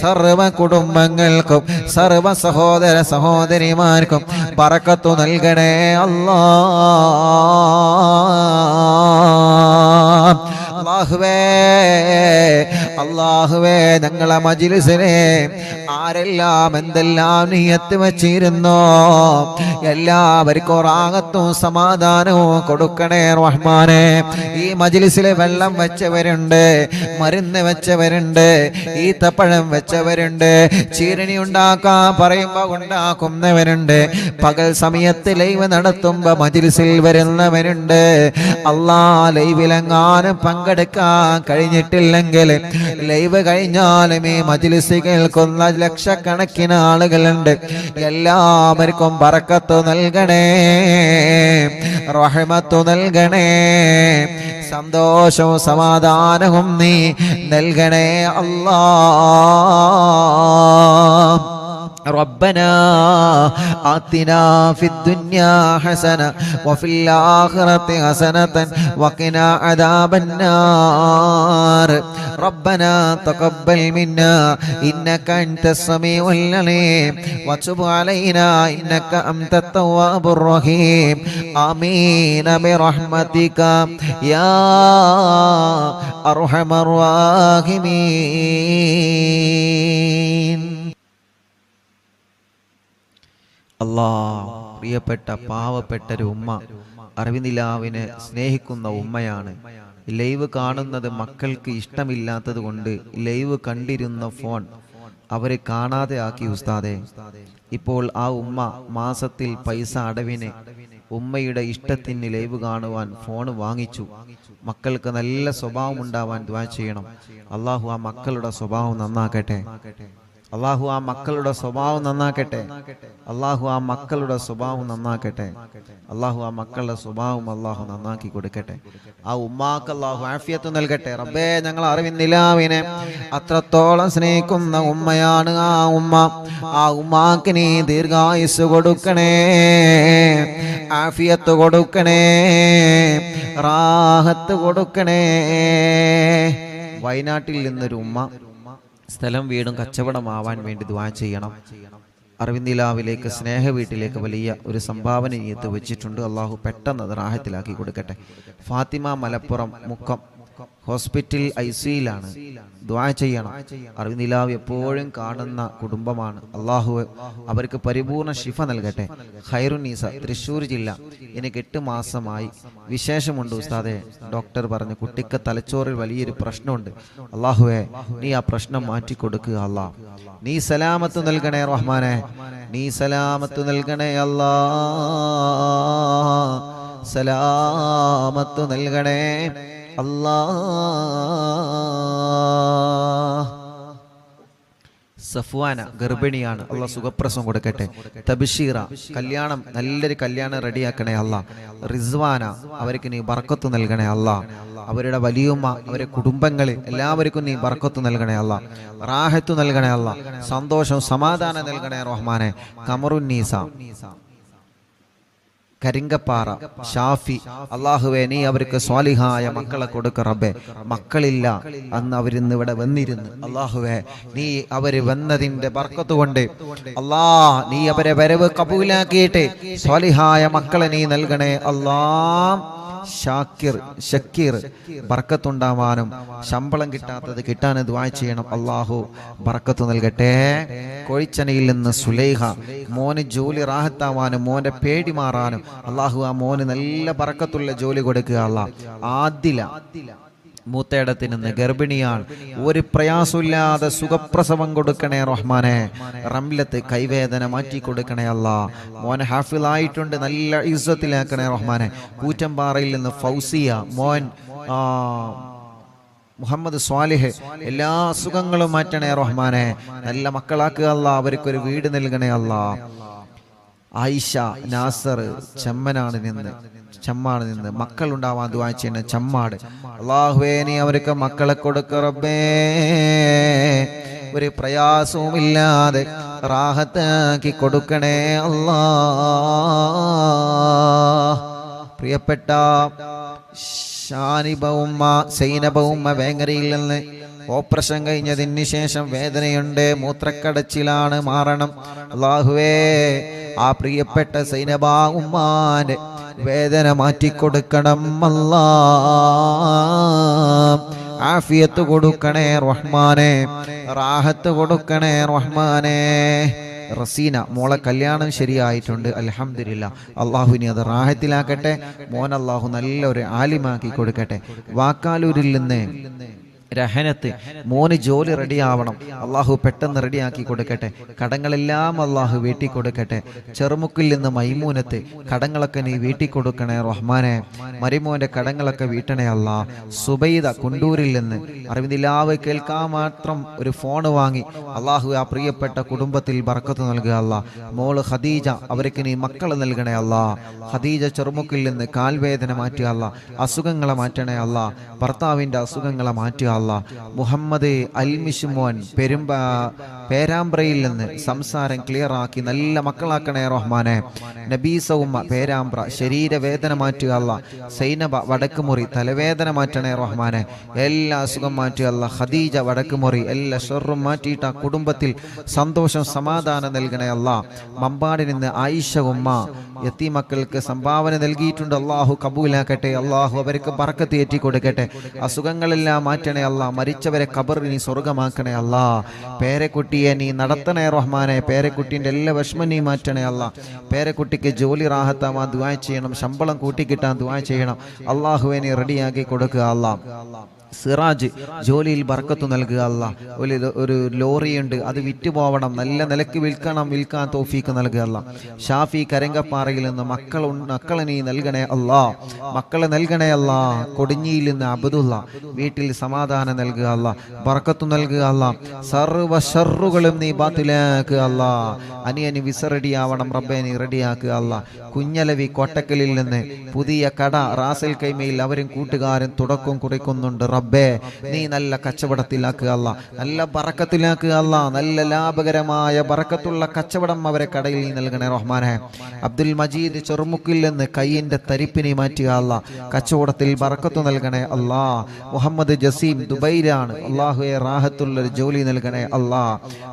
സർവ കുടുംബങ്ങൾക്കും സർവ സഹോദര സഹോദരിമാർക്കും ബറക്കത്ത് നൽകണേ അല്ലാ. അല്ലാഹുവേ, അല്ലാഹുവേ, ഞങ്ങളെ മജ്ലിസിനെ ആരെല്ലാം എന്തെല്ലാം നിയത്ത് വച്ചിരുന്നോ എല്ലാവർക്കും റാഹത്തും സമാധാനവും കൊടുക്കണേ റഹ്മാനെ. ഈ മജ്ലിസിൽ വെള്ളം വെച്ചവരുണ്ട്, മരുന്ന് വെച്ചവരുണ്ട്, ഈത്തപ്പഴം വെച്ചവരുണ്ട്, ചീരണി ഉണ്ടാക്കാൻ പറയുമ്പോ ഉണ്ടാക്കുന്നവരുണ്ട്, പകൽ സമയത്ത് ലൈവ് നടത്തുമ്പോ മജ്ലിസിൽ വരുന്നവരുണ്ട്. അല്ലാ, ലൈവിലെങ്ങാനും പങ്കെടുക്കാൻ കഴിഞ്ഞിട്ടില്ലെങ്കിൽ ലൈവ് കഴിഞ്ഞാലും ഈ മജ്ലിസ് കേൾക്കുന്ന ലക്ഷക്കണക്കിന് ആളുകളുണ്ട്. എല്ലാവർക്കും ബറക്കത്ത് നൽകണേ, റഹ്മത്ത് നൽകണേ, സന്തോഷവും സമാധാനവും നീ നൽകണേ അല്ലാഹ്. ربنا آتنا في الدنيا حسنة وفي الآخرة حسنة وقنا عذاب النار. ربنا تقبل منا إنك أنت السميع العليم وتب علينا إنك أنت التواب الرحيم. آمين برحمتك يا أرحم الراحمين. അല്ലാഹ്, പ്രിയപ്പെട്ട പാവപ്പെട്ടൊരു ഉമ്മ, അറിവിനിലാവിനെ സ്നേഹിക്കുന്ന ഉമ്മയാണ്. ലൈവ് കാണുന്നത് മക്കൾക്ക് ഇഷ്ടമില്ലാത്തത് കൊണ്ട് ലൈവ് കണ്ടിരുന്ന ഫോൺ അവരെ കാണാതെ ആക്കി ഉസ്താദെ. ഇപ്പോൾ ആ ഉമ്മ മാസത്തിൽ പൈസ അടവിന് ഉമ്മയുടെ ഇഷ്ടത്തിന് ലൈവ് കാണുവാൻ ഫോൺ വാങ്ങിച്ചു. മക്കൾക്ക് നല്ല സ്വഭാവം ഉണ്ടാവാൻ ദുആ ചെയ്യണം. അല്ലാഹു ആ മക്കളുടെ സ്വഭാവം നന്നാക്കട്ടെ. അല്ലാഹു ആ മക്കളുടെ സ്വഭാവം നന്നാക്കട്ടെ. അല്ലാഹു ആ മക്കളുടെ സ്വഭാവം നന്നാക്കട്ടെ. അല്ലാഹു ആ മക്കളുടെ സ്വഭാവം അല്ലാഹു നന്നാക്കി കൊടുക്കട്ടെ. ആ ഉമ്മാക്ക് അല്ലാഹു ആഫിയത്ത് നൽകട്ടെ. റബ്ബേ, ഞങ്ങൾ അറിവിന്നിലാവിനെ അത്രത്തോളം സ്നേഹിക്കുന്ന ഉമ്മയാണ് ആ ഉമ്മ. ആ ഉമ്മാക്ക് നീ ദീർഘായുസ് കൊടുക്കണേ, ആഫിയത്ത് കൊടുക്കണേ, റാഹത്ത് കൊടുക്കണേ. വയനാട്ടിൽ നിന്നൊരു ഉമ്മ സ്ഥലം വീടും കച്ചവടമാവാൻ വേണ്ടി ദുആ ചെയ്യണം. അറിവിന്ദിലാവിലേക്ക് സ്നേഹ വീട്ടിലേക്ക് വലിയ ഒരു സംഭാവന നിയത്ത് വെച്ചിട്ടുണ്ട്. അള്ളാഹു പെട്ടെന്ന് അത് റാഹത്തിലാക്കി കൊടുക്കട്ടെ. ഫാത്തിമ മലപ്പുറം മുക്കം ഹോസ്പിറ്റൽ ICUയിലാണ്. ദുആ ചെയ്യണം. അറിവിന്ദിലാവ് എപ്പോഴും കാണുന്ന കുടുംബമാണ്. അള്ളാഹു അവർക്ക് പരിപൂർണ ശിഫ നൽകട്ടെ. ഖൈറുന്നീസ തൃശ്ശൂർ ജില്ല. എനിക്ക് 8 മാസമായി. വിശേഷമുണ്ട് ഉസ്താദെ. ഡോക്ടർ പറഞ്ഞു കുട്ടിക്ക് തലച്ചോറിൽ വലിയൊരു പ്രശ്നമുണ്ട്. അള്ളാഹുവേ, നീ ആ പ്രശ്നം മാറ്റി കൊടുക്കുക അല്ലാഹ്. നീ സലാമത്ത് നൽകണേ റഹ്മാനെ, നീ സലാമത്ത് നൽകണേ അല്ലാഹ്, സലാമത്ത് നൽകണേ അല്ലാഹ്. സഫ്വാന ഗർഭിണിയാണ്. അള്ളാഹ് സുഖപ്രസവം കൊടുക്കട്ടെ. തബ്ഷീറ കല്യാണം, നല്ലൊരു കല്യാണം റെഡിയാക്കണേ അല്ലാഹ്. റിസ്വാന അവർക്ക് നീ ബർക്കത്ത് നൽകണേ അല്ലാഹ്. അവരുടെ വലിയുമ്മ, അവരുടെ കുടുംബങ്ങളിൽ എല്ലാവർക്കും നീ ബർക്കത്ത് നൽകണേ അല്ലാഹ്. റാഹത്ത് നൽകണേ അല്ലാഹ്. സന്തോഷം സമാധാനം നൽകണേ റഹ്മാനെ. കമറുന്നീസ കരിങ്കപ്പാറ ഷാഫി, അള്ളാഹുവേ നീ അവർക്ക് സ്വാലിഹായ മക്കളെ കൊടുക്ക റബ്ബേ. മക്കളില്ല, അന്ന് അവരിന്ന് ഇവിടെ വന്നിരുന്നു. അള്ളാഹുവേ, നീ അവര് വന്നതിന്റെ ബർക്കത്ത് കൊണ്ട് അല്ലാഹ് നീ അവരെ വരവ് കബൂലാക്കിയിട്ട് സ്വാലിഹായ മക്കളെ നീ നൽകണേ അല്ലാഹ്. ഷക്കീർ ബർക്കത്തുണ്ടാവാനും ശമ്പളം കിട്ടാത്തത് കിട്ടാൻ ദുആ ചെയ്യണം. അല്ലാഹു ബർക്കത്ത് നൽകട്ടെ. കോഴിച്ചനയിൽ നിന്ന് സുലൈഹ, മോന് ജോലി റാഹത്താവാനും മോന്റെ പേടി മാറാനും അല്ലാഹു ആ മോന് നല്ല ബർക്കത്തുള്ള ജോലി കൊടുക്കുക അല്ലാഹ്. ആദില മൂത്തയിടത്തിൽ നിന്ന് ഗർഭിണിയാണ്. ഒരു പ്രയാസമില്ലാതെ സുഖപ്രസവം കൊടുക്കണേ റഹ്മാനെ. റംലത്ത് കൈവേദന മാറ്റി കൊടുക്കണേ അല്ലാഹ്. മോൻ ഹാഫിളായിട്ടുണ്ട്, നല്ല ഇസ്സത്തിലാക്കണേ റഹ്മാനെ. കൂറ്റമ്പാറയിൽ നിന്ന് ഫൗസിയ മോൻ മുഹമ്മദ് സ്വാലിഹ്, എല്ലാ അസുഖങ്ങളും മാറ്റണേ റഹ്മാനെ. നല്ല മക്കളാക്കുക അല്ലാഹ്. അവർക്കൊരു വീട് നൽകണേ അല്ലാഹ്. ആയിഷ നാസർ ചമ്മാട് നിന്ന് മക്കൾ ഉണ്ടാവാൻ ദുആ ചെയ്യുന്ന ചമ്മാട്. അല്ലാഹുവേ നീ അവർക്ക് മക്കളെ കൊടുക്ക റബ്ബേ. ഒരു പ്രയാസവും ഇല്ലാതെ റാഹത്താക്കി കൊടുക്കണേ അല്ലാഹ്. പ്രിയപ്പെട്ട ഷാനിബ ഉമ്മ, സൈനബ ഉമ്മ വേങ്ങരയിൽ നിന്ന് ഓപ്പറേഷൻ കഴിഞ്ഞതിന് ശേഷം വേദനയുണ്ട്, മൂത്രക്കടച്ചിലാണ്, മാറണം. അല്ലാഹുവേ ആ പ്രിയപ്പെട്ട സൈനബ ഉമ്മാന്റെ വേദന മാറ്റിക്കൊടുക്കണം അല്ലാഹ്. ആഫിയത്ത് കൊടുക്കണേ റഹ്മാനെ, റാഹത്ത് കൊടുക്കണേ റഹ്മാനെ. റസീന മോളെ കല്യാണം ശരിയായിട്ടുണ്ട്, അൽഹംദുലില്ലാഹ്. അള്ളാഹുവിനെ അത് റാഹത്തിലാക്കട്ടെ. മോൻ അള്ളാഹു നല്ലൊരു ആലിമാക്കി കൊടുക്കട്ടെ. വാക്കാലൂരിൽ നിന്ന് രഹനത്ത് മോന് ജോലി റെഡിയാവണം, അള്ളാഹു പെട്ടെന്ന് റെഡിയാക്കി കൊടുക്കട്ടെ. കടങ്ങളെല്ലാം അള്ളാഹു വീട്ടി കൊടുക്കട്ടെ. ചെറുമുക്കിൽ നിന്ന് മൈമൂനത്ത് കടങ്ങളൊക്കെ നീ വീട്ടി കൊടുക്കണേ റഹ്മാനെ. മരിമോന്റെ കടങ്ങളൊക്കെ വീട്ടണേ അല്ലാ. സുബൈദ കുണ്ടൂരിൽ നിന്ന് അറിവിന്ദിലാവ് കേൾക്കാൻ മാത്രം ഒരു ഫോൺ വാങ്ങി അള്ളാഹു ആ പ്രിയപ്പെട്ട കുടുംബത്തിൽ ബർക്കത്ത് നൽകുക അല്ലാ. മോള് ഖദീജ, അവർക്ക് നീ മക്കളെ നൽകണേ അല്ലാ. ഖദീജ ചെറുമുക്കിൽ നിന്ന് കാൽവേദന മാറ്റുക അല്ലാ. അസുഖങ്ങളെ മാറ്റണേ അല്ലാ. ഭർത്താവിൻ്റെ അസുഖങ്ങളെ മാറ്റുക അല്ലാ. മുഹമ്മദ് അൽമിഷുമോൻ പേരാമ്പ്രയിൽ നിന്ന് സംസാരം ക്ലിയർ ആക്കി നല്ല മക്കളാക്കണേ റഹ്മാനെ. നബീസ ഉമ്മ പേരാമ്പ്ര ശരീരവേദന മാറ്റുക അല്ലാ. സൈനബ വടക്കുമുറി തലവേദന മാറ്റണേ റഹ്മാനെ. എല്ലാ അസുഖം മാറ്റുക അല്ലാ. ഖദീജ വടക്കുമുറി എല്ലാ ഷർറും മാറ്റിയിട്ട് ആ കുടുംബത്തിൽ സന്തോഷം സമാധാനം നൽകണേ അല്ലാ. മമ്പാടിൽ നിന്ന് ആയിഷ ഉമ്മ യതീമക്കൾക്ക് സംഭാവന നൽകിയിട്ടുണ്ട്. അള്ളാഹു കബൂലാക്കട്ടെ. അള്ളാഹു അവർക്ക് ബർക്കത്ത് ഏറ്റി കൊടുക്കട്ടെ. അസുഖങ്ങളെല്ലാം മാറ്റണേ അല്ലാ. മരിച്ചവരെ ഖബറിൽ നീ സ്വർഗമാക്കണേ അല്ലാ. പേരക്കുട്ടിയെ നീ നടത്തണേ റഹ്മാനെ. പേരക്കുട്ടിൻ്റെ എല്ലാ വിഷമം നീ മാറ്റണേ അല്ലാ. പേരക്കുട്ടിക്ക് ജോലി റാഹത്താവാൻ ദുആ ചെയ്യണം. ശമ്പളം കൂട്ടിക്കിട്ടാൻ ദുആ ചെയ്യണം. അള്ളാഹുവെ നീ റെഡിയാക്കി കൊടുക്കുക അല്ലാ. സിറാജ് ജോലിയിൽ ബർക്കത്ത് നൽകുക അല്ലാ. ഒരു ലോറിയുണ്ട്, അത് വിറ്റുപോകണം, നല്ല നിലക്ക് വിൽക്കാൻ തൗഫീക്ക് നൽകുക അല്ലാ. ഷാഫി കരങ്കപ്പാറയിൽ നിന്ന് മക്കളെ നീ നൽകണേ അല്ലാ. മക്കളെ നൽകണേ അല്ലാ. കൊടിഞ്ഞിയിൽ നിന്ന് അബ്ദുള്ള വീട്ടിൽ സമാധാനം നൽകുക അല്ലാ. ബർക്കത്ത് നൽകുക അല്ലാ. സർവ്വ ഷർറുകളും നീ ബാത്തിലാക്കുക അല്ലാ. അനിയന് വിസ റെഡിയാവണം റബ്ബേ, നീ റെഡിയാക്കുക അല്ലാ. കുഞ്ഞലവി കോട്ടക്കലിൽ നിന്ന് പുതിയ കട റാസൽ കൈമയിൽ അവരും കൂട്ടുകാരും തുടക്കം കുറിക്കുന്നുണ്ട് റബ്ബേ. നീ നല്ല കച്ചവടത്തിലാക്കുക അല്ലാ. നല്ല ബറക്കത്തിലാക്കുക അല്ലാ. നല്ല ലാഭകരമായ ബറക്കത്തുള്ള കച്ചവടം അവരെ കടയിൽ നീ നൽകണേ റഹ്മാനെ. അബ്ദുൽ മജീദ് ചെറുമുക്കിൽ നിന്ന് കയ്യിന്റെ തരിപ്പിനെ മാറ്റുക അല്ലാ. കച്ചവടത്തിൽ ബറക്കത്ത് നൽകണേ അല്ലാ. മുഹമ്മദ് ജസീം ദുബൈയിലാണ്, അള്ളാഹുവെ റാഹത്തുള്ളൊരു ജോലി നൽകണേ അല്ലാ.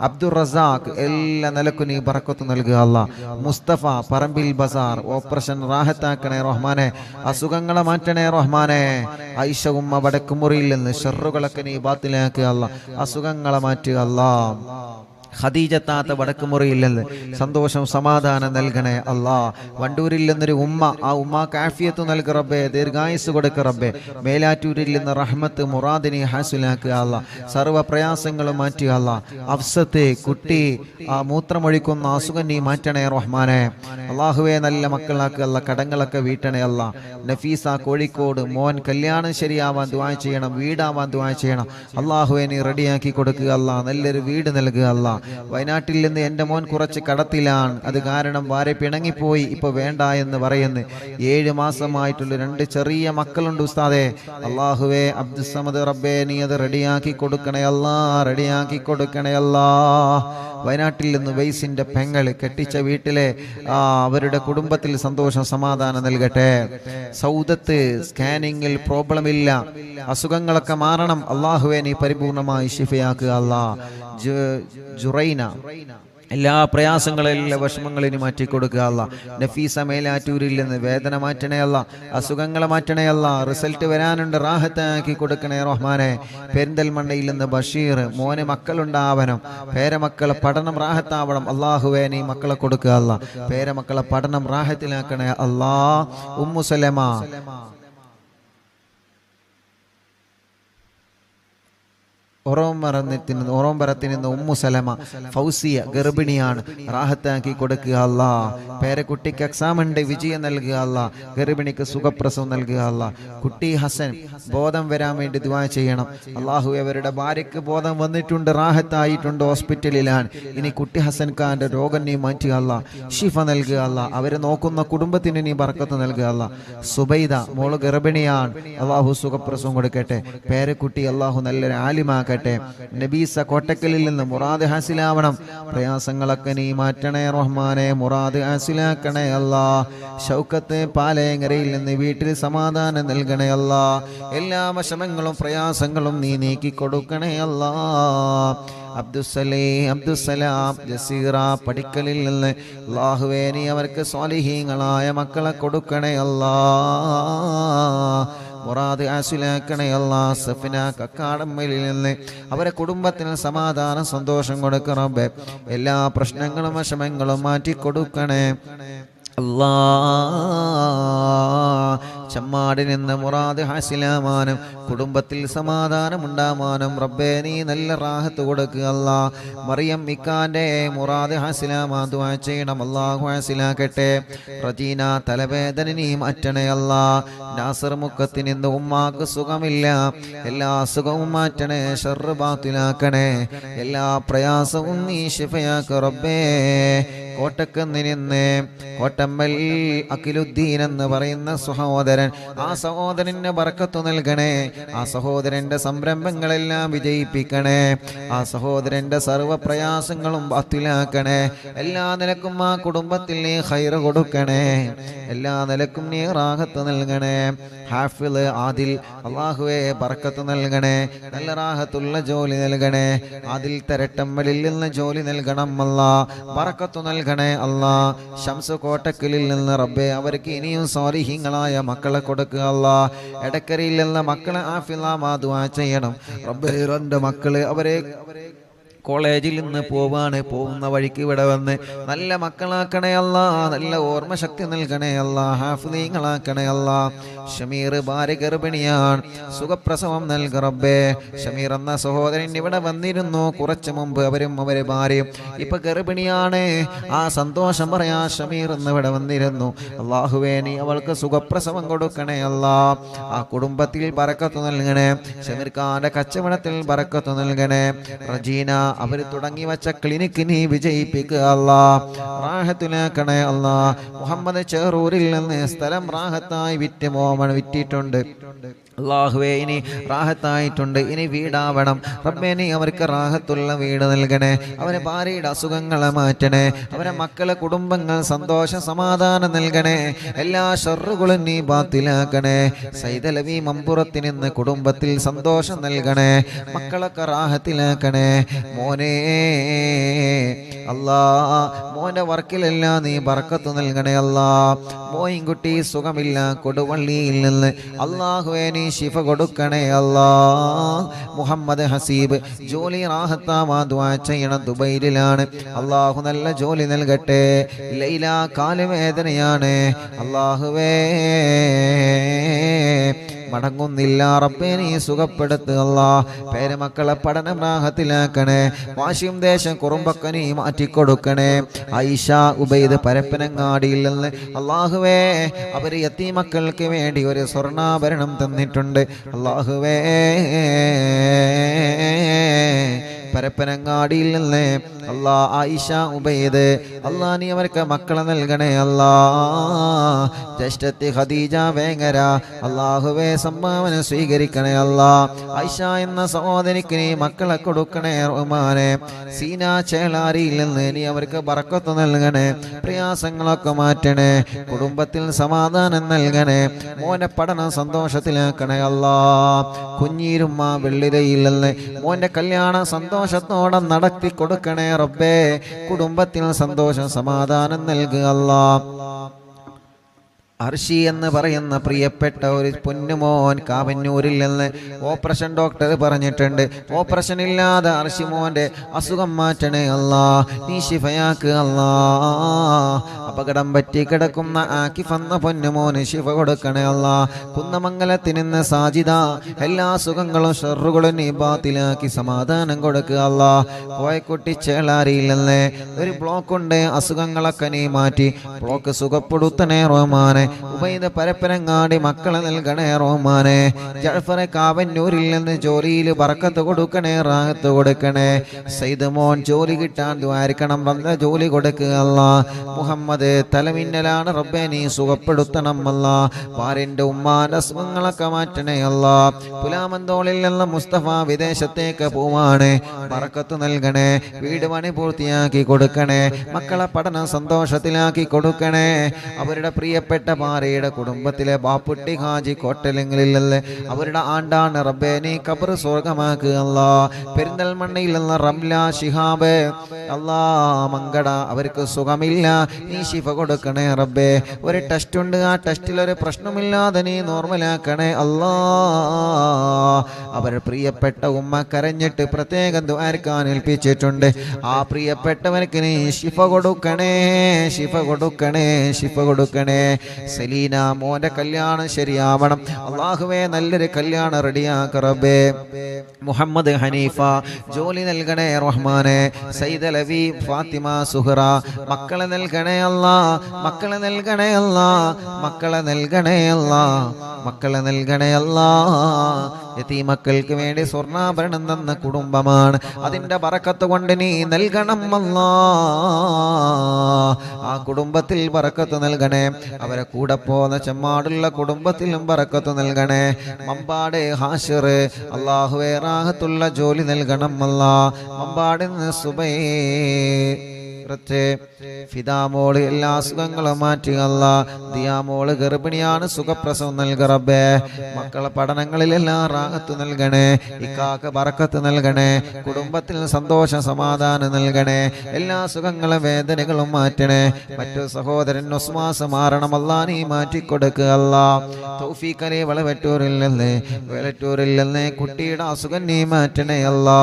അബ്ദുൾ റസാഖ് എല്ലാ നിലക്കും നീ ബറക്കത്ത് നൽകുക അല്ലാ. മുസ്തഫ പറമ്പിൽ ബസാർ ഓപ്പറേഷൻ റാഹത്താക്കണേ റഹ്മാനെ. അസുഖങ്ങളെ മാറ്റണേ റഹ്മാനെ. ആയിഷ ഉമ്മ വടക്കുമുറിയിൽ നിന്ന് ഷർറുകളൊക്കെ നീ ബാത്തിലാക്കുക അല്ലാ. അസുഖങ്ങളെ മാറ്റുക അല്ലാ. ഖദീജ താത്ത വടക്കുമുറിയിൽ നിന്ന് സന്തോഷം സമാധാനം നൽകണേ അല്ലാ. വണ്ടൂരിൽ നിന്നൊരു ഉമ്മ, ആ ഉമ്മാക്ക് ആഫിയത്ത് നൽകുക റബ്ബേ, ദീർഘായുസ് കൊടുക്കുക റബ്ബേ. മേലാറ്റൂരിൽ നിന്ന് റഹ്മത്ത് മുറാദിനെ ഹാസിലാക്കുക അല്ലാ. സർവ്വ പ്രയാസങ്ങളും മാറ്റുക അല്ലാ. അഫ്സത്ത് കുട്ടി ആ മൂത്രമൊഴിക്കുന്ന അസുഖം നീ മാറ്റണേ റഹ്മാനെ. അള്ളാഹുവെ നല്ല മക്കളാക്കുക അല്ലാ. കടങ്ങളൊക്കെ വീട്ടണേ അല്ലാ. നഫീസ കോഴിക്കോട് മോൻ കല്യാണം ശരിയാവാൻ ദുആ ചെയ്യണം, വീടാവാൻ ദുആ ചെയ്യണം. അള്ളാഹുവെ നീ റെഡിയാക്കി കൊടുക്കുക അല്ലാ. നല്ലൊരു വീട് നൽകുക അല്ലാ. വയനാട്ടിൽ നിന്ന് എൻ്റെ മോൻ കുറച്ച് കടത്തിലാണ്, അത് കാരണം ഭാര്യ പിണങ്ങിപ്പോയി, ഇപ്പൊ വേണ്ട എന്ന് പറയുന്നു. 7 മാസമായിട്ടുള്ള 2 ചെറിയ മക്കളുണ്ട് ഉസ്താദേ. അള്ളാഹുവേ അബ്ദുസ്സമദ് റബ്ബേ നീ അത് റെഡിയാക്കി കൊടുക്കണേ അല്ലാ. റെഡിയാക്കി കൊടുക്കണേ അല്ലാ. വയനാട്ടിൽ നിന്ന് വൈസിന്റെ പെങ്ങള് കെട്ടിച്ച വീട്ടിലെ അവരുടെ കുടുംബത്തിൽ സന്തോഷം സമാധാനം നൽകട്ടെ. സൗദത്ത് സ്കാനിങ്ങിൽ പ്രോബ്ലം ഇല്ല, അസുഖങ്ങളൊക്കെ മാറണം. അള്ളാഹുവെ നീ പരിപൂർണമായി ശിഫയാക്കുക അല്ലാ. ജുറൈന എല്ലാ പ്രയാസങ്ങളും എല്ലാ വിഷമങ്ങളിനും മാറ്റി കൊടുക്കുക അല്ലാ. നഫീസ മേലാറ്റൂരിൽ നിന്ന് വേദന മാറ്റണേ അല്ലാ. അസുഖങ്ങളെ മാറ്റണേ അല്ലാ. റിസൾട്ട് വരാനുണ്ട്, റാഹത്താക്കി കൊടുക്കണേ റഹ്മാനെ. പെരിന്തൽമണ്ണയിൽ നിന്ന് ബഷീർ മോനെ മക്കളുണ്ടാവണം, പേരമക്കളെ പഠനം റാഹത്താവണം. അള്ളാഹുവേ നീ മക്കളെ കൊടുക്കുക അല്ലാ. പേരമക്കളെ പഠനം റാഹത്തിലാക്കണേ അല്ലാ. ഉമ്മു സലമ ഓറോംബരത്തിൽ നിന്ന് ഉമ്മു സലമ ഫൗസിയ ഗർഭിണിയാണ്, റാഹത്താക്കി കൊടുക്കുക അല്ലാ. പേരക്കുട്ടിക്ക് എക്സാം ഉണ്ട്, വിജയം നൽകുക അല്ലാ. ഗർഭിണിക്ക് സുഖപ്രസവം നൽകുക അല്ലാ. കുട്ടി ഹസൻ ബോധം വരാൻ വേണ്ടി ദുആ ചെയ്യണം. അള്ളാഹു അവരുടെ ഭാര്യയ്ക്ക് ബോധം വന്നിട്ടുണ്ട്, റാഹത്തായിട്ടുണ്ട്, ഹോസ്പിറ്റലിലാണ്. ഇനി കുട്ടി ഹസൻ ഖാന്റെ രോഗം നീ മാറ്റുക അല്ലാ. ഷിഫ നൽകുക അല്ലാ. അവരെ നോക്കുന്ന കുടുംബത്തിന് നീ ബർക്കത്ത് നൽകുക അല്ലാ. സുബൈദ മോള് ഗർഭിണിയാണ്, അള്ളാഹു സുഖപ്രസവം കൊടുക്കട്ടെ. പേരക്കുട്ടി അള്ളാഹു നല്ലൊരു ആലിമാക്കട്ടെ. നബീസ കോട്ടക്കലിൽ നിന്ന് മുറാദ് ഹാസിലാവണം. പ്രയാസങ്ങളൊക്കെ നീ മാറ്റണേ റഹ്മാനെ. മുറാദ് ഹാസിലാക്കണേ അല്ലാ. ഷൗക്കത്ത് പാലയങ്ങരയിൽ നിന്ന് വീട്ടിൽ സമാധാനം നൽകണേ അല്ലാ. എല്ലാ വിഷമങ്ങളും പ്രയാസങ്ങളും നീ നീക്കി കൊടുക്കണേ അല്ലാ. അബ്ദുസലാം ജസീറ പടിക്കലിൽ നിന്ന് അല്ലാഹുവേ നീ അവർക്ക് സ്വാലിഹീങ്ങളായ മക്കളെ കൊടുക്കണേ അല്ലാ. മുറാദ് ഹാസിലാക്കണേ അല്ലാ. സഫിന കക്കാടമ്മയിൽ നിന്ന് അവരെ കുടുംബത്തിന് സമാധാനം സന്തോഷം കൊടുക്കണം. എല്ലാ പ്രശ്നങ്ങളും വിഷമങ്ങളും മാറ്റി കൊടുക്കണേ. അല്ലാ ചമ്മാടിൽ നിന്ന് മുറാദ് ഹാസിലാമാനും കുടുംബത്തിൽ സമാധാനമുണ്ടാവാനും റബ്ബേ നീ നല്ല റാഹത്ത് കൊടുക്കുക അല്ലാ. മറിയം ഇക്കാന്റെ മുറാദ് ഹാസിലാമാൻ ദുആ ചെയ്യണം, അല്ലാഹു ഹാസിലാക്കട്ടെ. റജീന തലവേദന നീ മാറ്റണേ അല്ലാ. നാസർ മുക്കത്തിന് ഇന്ന് ഉമ്മാക്ക് സുഖമില്ല, എല്ലാ സുഖവും മാറ്റണേ, ഷർറ് ബാത്തിലാക്കണേ, എല്ലാ പ്രയാസവും നീ ശിഫയാക്ക് റബ്ബേ. കോട്ടക്കുന്നിന് കോട്ടമ്മൽ അഖിലുദ്ദീൻ എന്ന് പറയുന്ന സഹോദരൻ, ആ സഹോദരന് ബർക്കത്ത് നൽകണേ, ആ സഹോദരന്റെ സംരംഭങ്ങളെല്ലാം വിജയിപ്പിക്കണേ, ആ സഹോദരന്റെ സർവ്വ പ്രയാസങ്ങളും ബാത്തിലാക്കണേ. എല്ലാ നിലക്കും ആ കുടുംബത്തിൽ നീ ഖൈറ് കൊടുക്കണേ, എല്ലാ നിലക്കും നീ റാഹത്ത് നൽകണേ. ഹാഫിള് ആദിൽ അല്ലാഹുവേ ബർക്കത്ത് നൽകണേ, നല്ല റാഹത്തുള്ള ജോലി നൽകണേ. ആദിൽ തരട്ടമ്മലിൽ നിന്ന് ജോലി നൽകണം അല്ലാ, ബർക്കത്ത് നൽകണേ അല്ലാ. ശംസു കോട്ടക്കലിൽ നിന്ന് റബ്ബേ അവർക്ക് ഇനിയും സ്വാലിഹീങ്ങളായ മക്കളെ കൊടുക്കുക അല്ലാ. എടക്കരയിൽ നിന്ന് മക്കളെ ആഫിളാ ദുആ ചെയ്യണം റബ്ബേ. രണ്ട് മക്കള് അവരെ കോളേജിൽ നിന്ന് പോകുന്ന വഴിക്ക് ഇവിടെ വന്ന് നല്ല മക്കളാക്കണേ അല്ലാ, നല്ല ഓർമ്മ ശക്തി നൽകണേ അല്ലാ, ഹാഫിളീങ്ങളാക്കണേ അല്ലാ. ഷമീർ ഭാര്യ ഗർഭിണിയാണ്, സുഖപ്രസവം നൽക റബ്ബേ. ഷമീർ എന്ന സഹോദരൻ ഇവിടെ വന്നിരുന്നു കുറച്ചു മുമ്പ്, അവരും അവരെ ഭാര്യയും ഇപ്പൊ ഗർഭിണിയാണ്. ആ സന്തോഷം പറയാ ഷമീർ എന്ന് ഇവിടെ വന്നിരുന്നു. അല്ലാഹുവേ നീ അവൾക്ക് സുഖപ്രസവം കൊടുക്കണേ അല്ലാ. ആ കുടുംബത്തിൽ ബറക്കത്ത് നൽകണേ, ഷമീർ ഖാന്റെ കച്ചവടത്തിൽ ബറക്കത്ത് നൽകണേ. റജീന അവർ തുടങ്ങി വെച്ച ക്ലിനിക്ക് നീ വിജയിപ്പിക്കുക അല്ലാ, റാഹത്തിലാക്കണേ അല്ലാ. മുഹമ്മദ് ചെറൂരിൽ നിന്ന് സ്ഥലം റാഹത്തായി വിറ്റിട്ടുണ്ട് അല്ലാഹുവേ, ഇനി റാഹത്തായിട്ടുണ്ട്, ഇനി വീടാവണം റബ്ബേ. നീ അവർക്ക് റാഹത്തുള്ള വീട് നൽകണേ, അവരെ ഭാര്യയുടെ അസുഖങ്ങളെ മാറ്റണേ, അവരെ മക്കളെ കുടുംബങ്ങൾ സന്തോഷ സമാധാനം നൽകണേ, എല്ലാ ഷർറുകളും നീ ബാത്തിലാക്കണേ. സൈദലവി മമ്പുറത്തിൽ നിന്ന് കുടുംബത്തിൽ സന്തോഷം നൽകണേ, മക്കളൊക്കെ റാഹത്തിലാക്കണേ. മോനെ അല്ലാ, മോന്റെ വർക്കിലെല്ലാം നീ ബർക്കത്ത് നൽകണേ അല്ലാ. മോയിൻകുട്ടി സുഖമില്ല കൊടുവള്ളിയിൽ നിന്ന്, അല്ലാഹുവേ നീ ശിഫ കൊടുക്കണേ അല്ലാ. മുഹമ്മദ് ഹസീബ് ജോലി റാഹത്താവാൻ ദുആ ചെയ്യണം, ദുബൈയിലാണ്, അല്ലാഹു നല്ല ജോലി നൽകട്ടെ. ലൈല കാലുവേദനയാണ്, അല്ലാഹുവേ മടങ്ങുന്നില്ല റബ്ബേ നീ സുഖപ്പെടുത്തുക അല്ലാ. പേരമക്കളെ പഠനം റാഹത്തിലാക്കണേ, വാശിയും ദേശം കുറുമ്പൊക്കെ നീ മാറ്റിക്കൊടുക്കണേ. ഐഷ ഉബൈദ് പരപ്പനങ്ങാടിയിൽ നിന്ന് അല്ലാഹുവേ അവർ യതീമക്കൾക്ക് വേണ്ടി ഒരു സ്വർണ്ണാഭരണം തന്നിട്ടുണ്ട്. അല്ലാഹുവേ പരപ്പനങ്ങാടിയിൽ നിന്ന് അല്ലാ ആയിഷ ഉബൈദ് അല്ലാ നീ അവർക്ക് മക്കളെ നൽകണേ അല്ലാ. ജ്യേഷ്ഠത്തി ഖദീജ വേങ്ങര അല്ലാഹുവേ സംഭാവന സ്വീകരിക്കണേ അല്ലാ. ആയിഷ എന്ന സഹോദരിക്ക് നീ മക്കളെ കൊടുക്കണേ റഹ്മാനെ. സീന ചേളാരിയിൽ നിന്ന് നീ അവർക്ക് ബർക്കത്ത് നൽകണേ, പ്രയാസങ്ങളൊക്കെ മാറ്റണേ, കുടുംബത്തിൽ സമാധാനം നൽകണേ, മോന്റെ പഠനം സന്തോഷത്തിലാക്കണേ അല്ലാ. കുഞ്ഞീരുമ്മ വെള്ളിരയിൽ നിന്ന് മോന്റെ കല്യാണം സന്തോഷത്തോടെ നടത്തി കൊടുക്കണേ റബ്ബേ. കുടുംബത്തിൽ സന്തോഷം സമാധാനം നൽകുക അല്ലാ. അർഷി എന്ന് പറയുന്ന പ്രിയപ്പെട്ട ഒരു പൊന്നുമോൻ കാവന്നൂരിൽ നിന്ന് ഓപ്പറേഷൻ ഡോക്ടർ പറഞ്ഞിട്ടുണ്ട്, ഓപ്പറേഷൻ ഇല്ലാതെ അർഷി മോന്റെ അസുഖം മാറ്റണേ അല്ലാ, നീ ശിഫയാക്ക് അല്ലാ. അപകടം പറ്റി കിടക്കുന്ന ആക്കിഫ് എന്ന പൊന്നുമോന് ശിഫ കൊടുക്കണേ അല്ലാ. കുന്നമംഗലത്തിൽ നിന്ന് സാജിദ എല്ലാ സുഖങ്ങളും ഷർറുകളും നീ ബാത്തിലാക്കി സമാധാനം കൊടുക്കുക അല്ലാ. കോയക്കുട്ടി ചേളാരിയിൽ നിന്ന് ഒരു ബ്ലോക്ക് ഉണ്ട്, അസുഖങ്ങളൊക്കെ നീ മാറ്റി ബ്ലോക്ക് സുഖപ്പെടുത്തണേ റഹ്മാനെ. ഉബൈദ് പരപ്പനങ്ങാടി മക്കളെ നൽകണേ റഹ്മാനെ. ജഅഫർ കാവന്നൂരിൽ നിന്ന് ജോലിയിൽ ബർക്കത്ത് കൊടുക്കണേ, റാഹത്ത് കൊടുക്കണേ. സയ്യിദ് മോൻ ജോലി കിട്ടാൻ ദ്വാരിക്കണം, നല്ല ജോലി കൊടുക്കുക അല്ലാ. മുഹമ്മദ് തലമിന്നലാണ് റബ്ബേ നീ സുഖപ്പെടുത്തണം അല്ലാ. ഭാര്യന്റെ ഉമ്മാന്റെ അസുഖങ്ങളൊക്കെ മാറ്റണേ അല്ലാ. പുലാമന്തോളിൽ നിന്ന് മുസ്തഫ വിദേശത്തേക്ക് പോവാണ്, ബർക്കത്ത് നൽകണേ, വീട് പണി പൂർത്തിയാക്കി കൊടുക്കണേ, മക്കളെ പഠനം സന്തോഷത്തിലാക്കി കൊടുക്കണേ. അവരുടെ പ്രിയപ്പെട്ട ഭാര്യയുടെ കുടുംബത്തിലെ ബാപ്പുട്ടി ഹാജി കോട്ടലിങ്ങളിലല്ലേ അവരുടെ ആണ്ടാണ് റബ്ബേ നീ ഖബർ സ്വർഗമാക്കുക അല്ലാ. പെരിന്തൽമണ്ണയിൽ നിന്ന് റംല ശിഹാബ് അല്ലാ മങ്കട അവർക്ക് സുഖമില്ല, നീ ശിഫ കൊടുക്കണേ റബ്ബേ. ഒരു ടെസ്റ്റ് ഉണ്ട്, ആ ടെസ്റ്റിൽ ഒരു പ്രശ്നമില്ലാതെ നീ നോർമലാക്കണേ അല്ലാ. അവർ പ്രിയപ്പെട്ട ഉമ്മ കരഞ്ഞിട്ട് പ്രത്യേകം ദുആർക്കാൻ ഏൽപ്പിച്ചിട്ടുണ്ട്. ആ പ്രിയപ്പെട്ടവർക്ക് നീ ശിഫ കൊടുക്കണേ, ശിഫ കൊടുക്കണേ, ശിഫ കൊടുക്കണേ. സലീന മോന്റെ കല്യാണം ശരിയാവണം അല്ലാഹുവേ, നല്ലൊരു കല്യാണം റെഡിയാക്ക റബ്ബേ. മുഹമ്മദ് ഹനീഫ ജോലി നൽകണേ റഹ്മാനെ. സയ്യിദ് ലവി ഫാത്തിമ സുഹറ മക്കളെ നൽകണേ അല്ലാ, മക്കളെ നൽകണേ അല്ലാ, മക്കളെ നൽകണേ അല്ലാ, മക്കളെ നൽകണേ അല്ലാ. യതീമക്കൾക്ക് വേണ്ടി സ്വർണ്ണാഭരണം തന്ന കുടുംബമാണ്, അതിന്റെ ബറക്കത്ത് കൊണ്ട് നീ നൽകണം അല്ലാ. ആ കുടുംബത്തിൽ ബറക്കത്ത് നൽകണേ. അവരെ കൂടെ പോന്ന ചെമ്മാടുള്ള കുടുംബത്തിലും ബറക്കത്ത് നൽകണേ. മമ്പാട് ഹാഷിർ അല്ലാഹുവേ റാഹത്തുള്ള ജോലി നൽകണം അല്ലാ. മമ്പാടിന്ന് സുബൈ ഫിദാമോള് എല്ലാ അസുഖങ്ങളും മാറ്റി അല്ലാ. ദിയാമോള് ഗർഭിണിയാണ്, സുഖപ്രസവം നൽക റബ്ബേ. മക്കളെ പഠനങ്ങളിലെല്ലാം റാഹത്ത് നൽകണേ. ഇക്കാക്ക് ബറക്കത്ത് നൽകണേ. കുടുംബത്തിൽ സന്തോഷ സമാധാനം നൽകണേ. എല്ലാ സുഖങ്ങളും വേദനകളും മാറ്റണേ. മറ്റു സഹോദരൻ ഉസ്മാസ് മാറണം അല്ലാ, നീ മാറ്റിക്കൊടുക്കുക അല്ലാ. തൗഫീഖ് അലി വളവറ്റൂരിൽ നിന്ന് കുട്ടിയുടെ അസുഖം നീ മാറ്റണേ അല്ലാ.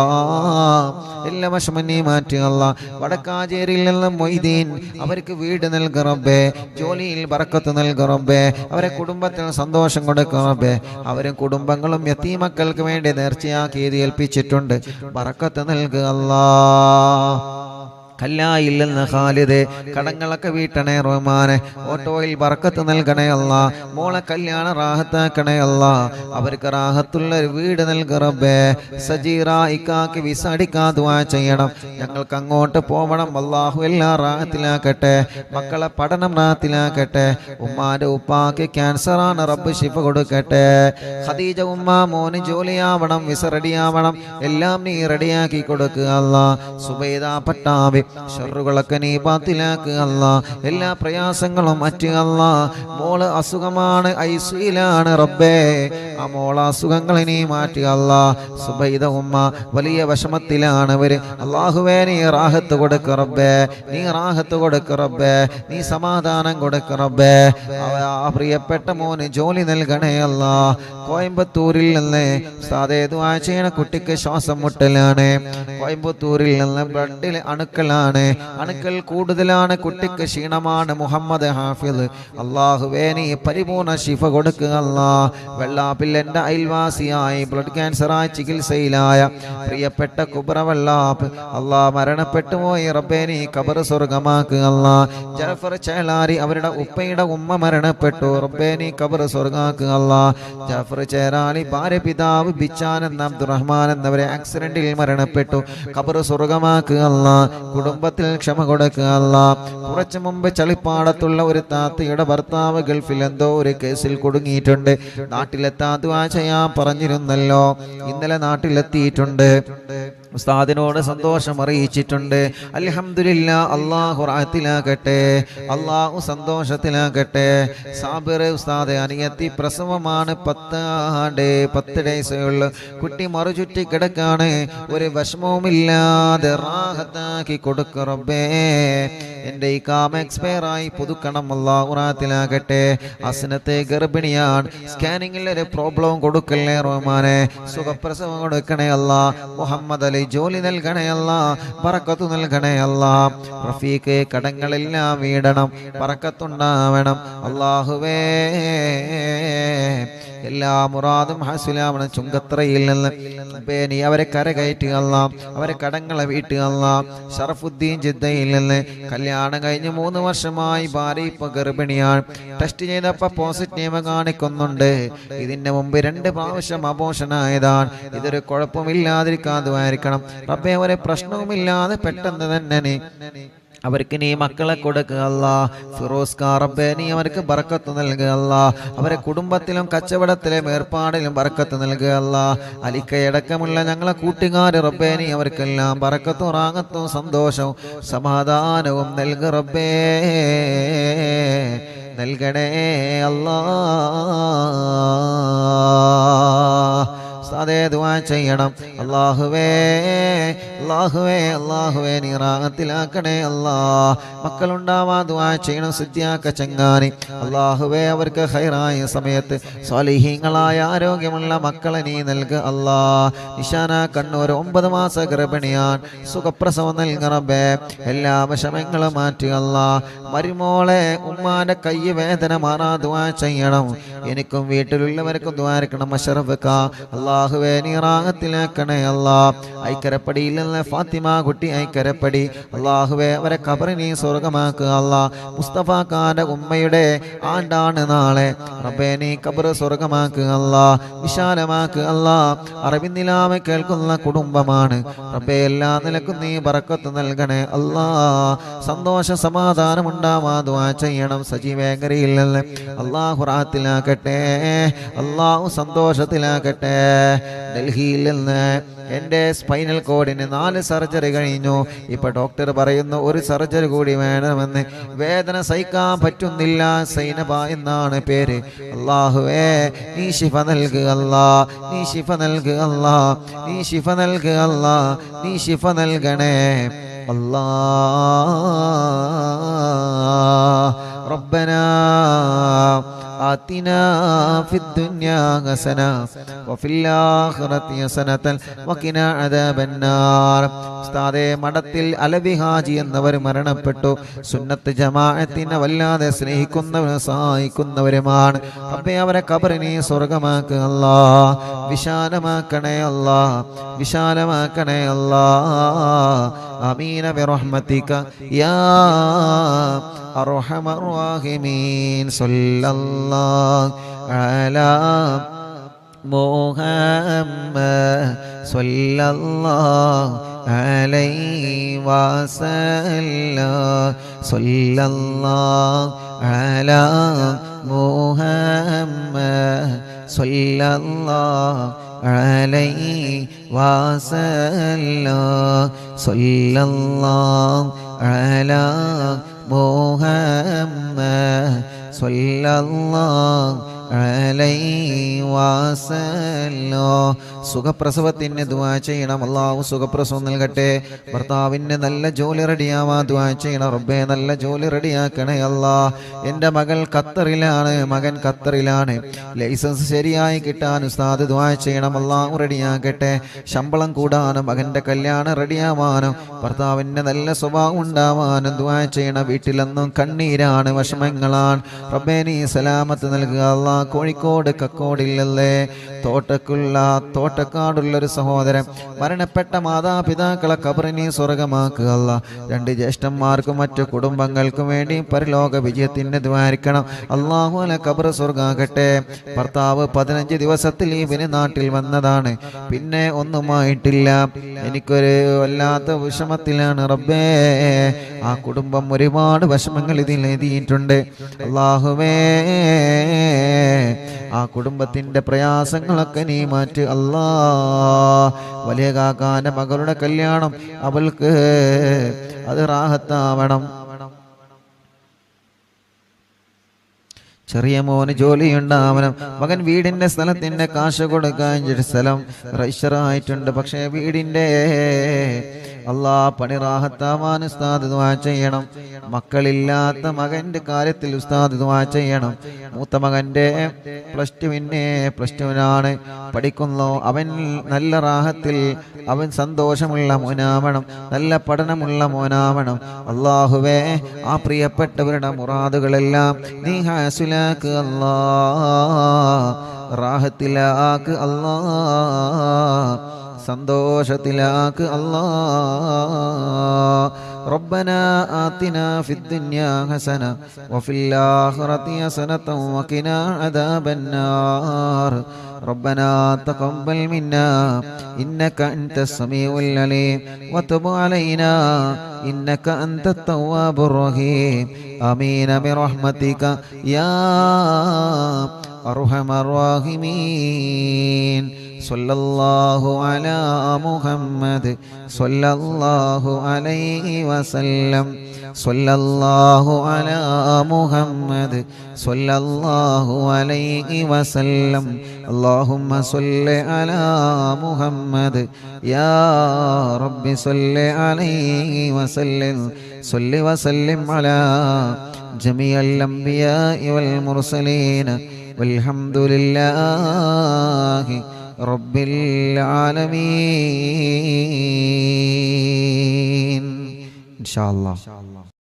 എല്ലാ വിഷമം നീ മാറ്റുക അല്ലാ. വടക്കാഞ്ചേരി മൊയ്തീൻ അവർക്ക് വീട് നൽക റബ്ബേ. ജോലിയിൽ ബറക്കത്ത് നൽക റബ്ബേ. അവരെ കുടുംബത്തിന് സന്തോഷം കൊടുക്കുക റബ്ബേ. അവരും കുടുംബങ്ങളും യതീമക്കൾക്ക് വേണ്ടി നേർച്ചയാക്കി ഏൽപ്പിച്ചിട്ടുണ്ട്. ബറക്കത്ത് നൽകുക അല്ലാ. കല്ലായില്ലെന്ന് ഖാലിദ് കടങ്ങളൊക്കെ വീട്ടണേ റഹ്മാനെ. ഓട്ടോയിൽ ബറക്കത്ത് നൽകണേ അല്ലാ. മോളെ കല്യാണം റാഹത്താക്കണേ അല്ലാ. അവർക്ക് റാഹത്തുള്ള ഒരു വീട് നൽക റബ്ബേ. സജീറ ഇക്കാക്ക് വിസ അടിക്കാൻ ദുആ ചെയ്യണം. ഞങ്ങൾക്ക് അങ്ങോട്ട് പോവണം അല്ലാഹു എല്ലാം റാഹത്തിലാക്കട്ടെ. മക്കളെ പഠനം റാഹത്തിലാക്കട്ടെ. ഉമ്മാന്റെ ഉപ്പാക്ക് ക്യാൻസറാണ്, റബ്ബ് ശിഫ കൊടുക്കട്ടെ. ഖദീജ ഉമ്മ മോന് ജോലിയാവണം, വിസ റെഡിയാവണം, എല്ലാം നീ റെഡിയാക്കി കൊടുക്കുക അല്ലാ. സുബൈദ പട്ടാബി ഷർറുകളൊക്കെ നീ ബാത്തിലാക്കുക അല്ലാ. എല്ലാ പ്രയാസങ്ങളും മാറ്റുക അല്ലാ. മോള് അസുഖമാണ്, ഐസിയിലാണ് റബ്ബേ. ആ മോള അസുഖങ്ങൾ നീ മാറ്റുക അല്ലാ. സുബൈദ ഉമ്മ വലിയ വിഷമത്തിലാണ് അവര്. അല്ലാഹുവേ നീ റാഹത്ത് കൊടുക്ക റബ്ബേ, നീ റാഹത്ത് കൊടുക്ക റബ്ബേ, നീ സമാധാനം കൊടുക്ക റബ്ബേ. ആ പ്രിയപ്പെട്ട മോന് ജോലി നൽകണേ അല്ലാ. കോയമ്പത്തൂരിൽ നിന്ന് സാധേ ദുആ ചെയ്യണ കുട്ടിക്ക് ശ്വാസം മുട്ടലാണ്. കോയമ്പത്തൂരിൽ നിന്ന് ബ്ലഡിൽ അണുക്കളാണ്, അണുക്കൾ കൂടുതലാണ്, കുട്ടിക്ക് ക്ഷീണമാണ്. മുഹമ്മദ് ഹാഫിദ് അല്ലാഹുവേ നീ പരിപൂർണ ശിഫ കൊടുക്കുക അല്ലാ. വെള്ളാപ്പില്ലെന്റെ അയൽവാസിയായി ബ്ലഡ് ക്യാൻസറായി ചികിത്സയിലായ പ്രിയപ്പെട്ട കുബ്ര വെള്ളാപ്പ് അല്ലാ മരണപ്പെട്ടു പോയി റബ്ബേ നീ ഖബർ സ്വർഗമാക്കുക അല്ലാ. ജഅഫർ ചേലാരി അവരുടെ ഉപ്പയുടെ ഉമ്മ മരണപ്പെട്ടു, റബ്ബേ നീ ഖബർ സ്വർഗമാക്കുക അല്ലാ. ജഅഫർ ചേലാരി ഭാര്യ പിതാവ് ബിച്ചാൻ എന്ന അബ്ദുറഹ്മാൻ എന്നവരെ ആക്സിഡന്റിൽ മരണപ്പെട്ടു, ഖബർ സ്വർഗമാക്കുക അല്ലാ. കുടുംബത്തിൽ ക്ഷമ കൊടുക്കുക അല്ലാ. കുറച്ചു മുമ്പ് ചളിപ്പാടത്തുള്ള ഒരു താത്തയുടെ ഭർത്താവ് ഗൾഫിൽ എന്തോ ഒരു കേസിൽ കുടുങ്ങിയിട്ടുണ്ട്. നാട്ടിലെത്താൻ ദുആ ചെയ്യാൻ പറഞ്ഞിരുന്നല്ലോ, ഇന്നലെ നാട്ടിലെത്തിയിട്ടുണ്ട്. ഉസ്താദിനോട് സന്തോഷം അറിയിച്ചിട്ടുണ്ട്. അൽഹംദുലില്ലാ. അല്ലാഹു റാഹത്തിലാക്കട്ടെ, അല്ലാഹു സന്തോഷത്തിലാക്കട്ടെ. സാബിർ ഉസ്താദ് അനിയത്തി പ്രസവമാണ്, 10 ഡേയ്സേ ഉള്ളു. കുട്ടി മറുചുറ്റി കിടക്കാണ്, ഒരു വിഷമവുമില്ലാതെ റാഹത്താക്കി കൊടുക്ക റബ്ബേ. എൻ്റെ ഈ കാമ എക്സ്പയർ ആയി പുതുക്കണം, അല്ലാഹു റാഹത്തിലാക്കട്ടെ. അസ്നത്തെ ഗർഭിണിയാണ്, സ്കാനിങ്ങിൽ ഒരു പ്രോബ്ലം കൊടുക്കല്ലേ റഹ്മാനെ. സുഖപ്രസവം കൊടുക്കണേ അല്ലാ. മുഹമ്മദ് അലി ജോലി നൽകണേ അല്ലാ, ബറക്കത്ത് നൽകണേ അല്ലാ. റഫീഖ് കടങ്ങളെല്ലാം വീടണം, ബറക്കത്തുണ്ടാവണം അല്ലാഹുവേ. എല്ലാ മുറാദും ഹാസിലാവണം. ചുങ്കത്രയിൽ നിന്ന് നീ അവരെ കരകയറ്റുക അല്ലാ, അവരെ കടങ്ങളെ വീട്ടുക അല്ലാ. ഷറഫുദ്ദീൻ ജിദ്ദയിൽ നിന്ന് കല്യാണം കഴിഞ്ഞ് 3 വർഷമായി, ഭാര്യ ഇപ്പൊ ഗർഭിണിയാണ്. ടെസ്റ്റ് ചെയ്തപ്പോൾ പോസിറ്റീവ് കാണിക്കുന്നുണ്ട്. ഇതിന്റെ മുമ്പ് 2 പ്രാവശ്യം അബോഷനായതാണ്. ഇതൊരു കുഴപ്പമില്ലാതിരിക്കാൻ ദുആയിരിക്കണം റബ്ബേ. ഒരു പ്രശ്നവുമില്ലാതെ പെട്ടെന്ന് തന്നെ അവർക്ക് നീ മക്കളെ കൊടുക്കുക അല്ലാ. ഫിറോസ് റബ്ബേ നീ അവർക്ക് ബറക്കത്ത് നൽകുക അല്ലാ. അവരെ കുടുംബത്തിലും കച്ചവടത്തിലും ഏർപ്പാടിലും ബറക്കത്ത് നൽകുക അല്ലാ. അലിക്കയടക്കമുള്ള ഞങ്ങളെ കൂട്ടുകാർ റബ്ബേ നീ അവർക്കെല്ലാം ബറക്കത്തും റാഹത്തും സന്തോഷവും സമാധാനവും നൽകുക റബ്ബേ. നൽകണേ അല്ലാ. സാദേ ദുആ ചെയ്യണം. അല്ലാഹുവേ അല്ലാഹുവേ അല്ലാഹുവേ നീ റാഹത്തിലാക്കണേ അല്ലാ. മക്കളുണ്ടാവാ ദുആ ചെയ്യണം. സിദ്ധിയാക്ക ചങ്ങാനി അല്ലാഹുവേ അവർക്ക് ഖൈറായ സമയത്ത് സ്വാലിഹീങ്ങളായ ആരോഗ്യമുള്ള മക്കളെ നീ നൽകുക അല്ലാ. നിശാന കണ്ണൂർ 9 മാസ ഗർഭിണിയാൻ സുഖപ്രസവം നൽകണബേ. എല്ലാ വിഷമങ്ങളും മാറ്റുക അല്ലാ. മരുമോളെ ഉമ്മാന്റെ കൈ വേദന മാറാ ദുആ ചെയ്യണം. എനിക്കും വീട്ടിലുള്ളവർക്കും ദ്വാരക്കണം. അഷറഫ്ക അല്ലാഹുവേ നീ റാഹത്തിലാക്കണേ അല്ലാ. ഐക്കരപ്പടിയിൽ നിന്ന് ഫാത്തിമ കുട്ടി ഐക്കരപ്പടി അല്ലാഹുവേ അവരെ ഖബർ നീ സ്വർഗമാക്കുക അല്ലാ. മുസ്തഫ ഖാന്റെ ഉമ്മയുടെ ആണ്ടാണ് നാളെ. റബ്ബേ നീ ഖബർ സ്വർഗമാക്കുക അല്ലാ, വിശാലമാക്കുക അല്ലാ. അറിവിന്നിലാമെ കേൾക്കുന്ന കുടുംബമാണ് റബ്ബേ. എല്ലാ നിലക്കും നീ ബറക്കത്ത് നൽകണേ അല്ലാ. സന്തോഷ സമാധാനം ഉണ്ടാവാ ദുആ ചെയ്യണം. സജീവേങ്കരയിൽ നിന്ന് അല്ലാഹു റാഹത്തിലാക്കട്ടെ, അല്ലാഹു സന്തോഷത്തിലാക്കട്ടെ. ഡൽഹിയിൽ നിന്ന് എൻ്റെ സ്പൈനൽ കോഡിന് 4 സർജറി കഴിഞ്ഞു. ഇപ്പൊ ഡോക്ടർ പറയുന്നു 1 സർജറി കൂടി വേണമെന്ന്. വേദന സഹിക്കാൻ പറ്റുന്നില്ല. സൈനബ എന്നാണ് പേര്. അല്ലാഹുവേ നീ ശിഫ നൽകുക അല്ലാ, നീ ശിഫ നൽകുക അല്ലാ, നീ ശിഫ നൽകുക അല്ലാ, നീ ശിഫ നൽകണേ അല്ലാ. റബ്ബനാ آتنا في الدنيا حسنة وفي الآخرة حسنة وقنا عذاب النار. ഉസ്താദേ മഠത്തിൽ അലവി ഹാജി എന്നവർ മരണപ്പെട്ടു. സുന്നത്ത് ജമാഅത്തിനെ വല്ലാതെ സ്നേഹിക്കുന്നവരും സഹായിക്കുന്നവരുമാണ് റബ്ബേ. അവരെ ഖബറിനെ സ്വർഗമാക്കുക അല്ലാ, വിശാലമാക്കണേ അല്ലാ, വിശാലമാക്കണേ അല്ലാ. ആമീന ബിറഹ്മതിക യാ അർഹമർ റഹീമീൻ. സല്ലല്ലാഹു അലാ മുഹമ്മദ് സല്ലല്ലാഹു അലൈഹി വസല്ലം. സല്ലല്ലാഹു അലാ മുഹമ്മദ് സല്ലല്ലാഹു അലൈഹി വസല്ലം. സല്ലല്ലാഹു അലാ മുഹമ്മദ് സല്ലല്ലാഹു അലൈഹി വസല്ലം. സുഖപ്രസവത്തിന് ദുആ ചെയ്യണം. അല്ലാഹു സുഖപ്രസവം നൽകട്ടെ. ഭർത്താവിന് നല്ല ജോലി റെഡിയാവാ ദുആ ചെയ്യണം. റബ്ബേ നല്ല ജോലി റെഡിയാക്കണേ അല്ലാ. എൻ്റെ മകൾ ഖത്തറിലാണ്, മകൻ ഖത്തറിലാണ്. ലൈസൻസ് ശരിയായി കിട്ടാൻ ഉസ്താദ് ദുആ ചെയ്യണം. അല്ലാഹു റെഡിയാക്കട്ടെ. ശമ്പളം കൂടാനും മകൻ്റെ കല്യാണം റെഡിയാവാനും ഭർത്താവിന് നല്ല സ്വഭാവം ഉണ്ടാവാനും ദുആ ചെയ്യണം. വീട്ടിലെന്നും കണ്ണീരാണ്, വിഷമങ്ങളാണ്. റബ്ബേ നീ സലാമത്ത് നൽകുക അല്ലാ. കോഴിക്കോട് കക്കോടില്ലല്ലേ തോട്ടക്കാടുള്ളൊരു സഹോദരൻ മരണപ്പെട്ട മാതാപിതാക്കളെ ഖബറിനെ സ്വർഗമാക്കുക അല്ലാ. 2 ജ്യേഷ്ഠന്മാർക്കും മറ്റു കുടുംബങ്ങൾക്കും വേണ്ടി പരലോക വിജയത്തിന് ദ്വാരിക്കണം. അല്ലാഹു അല ഖബർ സ്വർഗാകട്ടെ. ഭർത്താവ് 15 ദിവസത്തിൽ ലീവിന് നാട്ടിൽ വന്നതാണ്, പിന്നെ ഒന്നുമായിട്ടില്ല. എനിക്കൊരു വല്ലാത്ത വിഷമത്തിലാണ് റബ്ബേ. ആ കുടുംബം ഒരുപാട് വിഷമങ്ങൾ ഇതിൽ എഴുതിയിട്ടുണ്ട്. അല്ലാഹുവേ ആ കുടുംബത്തിന്റെ പ്രയാസങ്ങളൊക്കെ നീ മാറ്റ് അല്ലാ. വലിയ കാക്കാന്റെ മകളുടെ കല്യാണം അവൾക്ക് അത് റാഹത്താവണം. ചെറിയ മോന് ജോലിയുണ്ടാവണം. മകൻ വീടിന്റെ സ്ഥലത്തിന്റെ കാശ് കൊടുക്കാൻ സ്ഥലം രജിസ്റ്ററായിട്ടുണ്ട്. പക്ഷേ വീടിന്റെ അല്ലാ പണി റാഹത്താവാൻ ഉസ്താദ് ദുആ ചെയ്യണം. മക്കളില്ലാത്ത മകന്റെ കാര്യത്തിൽ ഉസ്താദ് ദുആ ചെയ്യണം. മൂത്ത മകന്റെ പ്ലസ് ടുവിനാണ് പഠിക്കുന്നു. അവൻ നല്ല റാഹത്തിൽ, അവൻ സന്തോഷമുള്ള മോനാവണം, നല്ല പഠനമുള്ള മോനാവണം. അല്ലാഹുവേ ആ പ്രിയപ്പെട്ടവരുടെ മുറാദുകളെല്ലാം നീ ഹാസിലാക്ക് അല്ലാ, റാഹത്തിലാക്ക് അല്ലാ, സന്തോഷത്തിലാക്ക് അല്ലാ. ربنا آتنا في الدنيا حسنة وفي الآخرة حسنة وقنا عذاب النار. ربنا تقبل منا إنك أنت السميع العليم وتب علينا إنك أنت التواب الرحيم. آمين برحمتك يا أرحم الراحمين. صلى الله على محمد صلى الله عليه وسلم. സ്വല്ലല്ലാഹു അലാ മുഹമ്മദ് സ്വല്ലല്ലാഹു അലൈഹി വസല്ലം അല്ലാഹുമ്മ സ്വല്ലി അലാ മുഹമ്മദ് യാ റബ്ബി സ്വല്ലി അലൈഹി വസല്ലം സ്വല്ലി വസല്ലിം അലാ ജമീഅൽ അംബിയാഇ വൽ മുർസലീൻ വൽഹംദുലില്ലാഹി റബ്ബിൽ ആലമീൻ. ഇൻഷാ അല്ലാഹ്.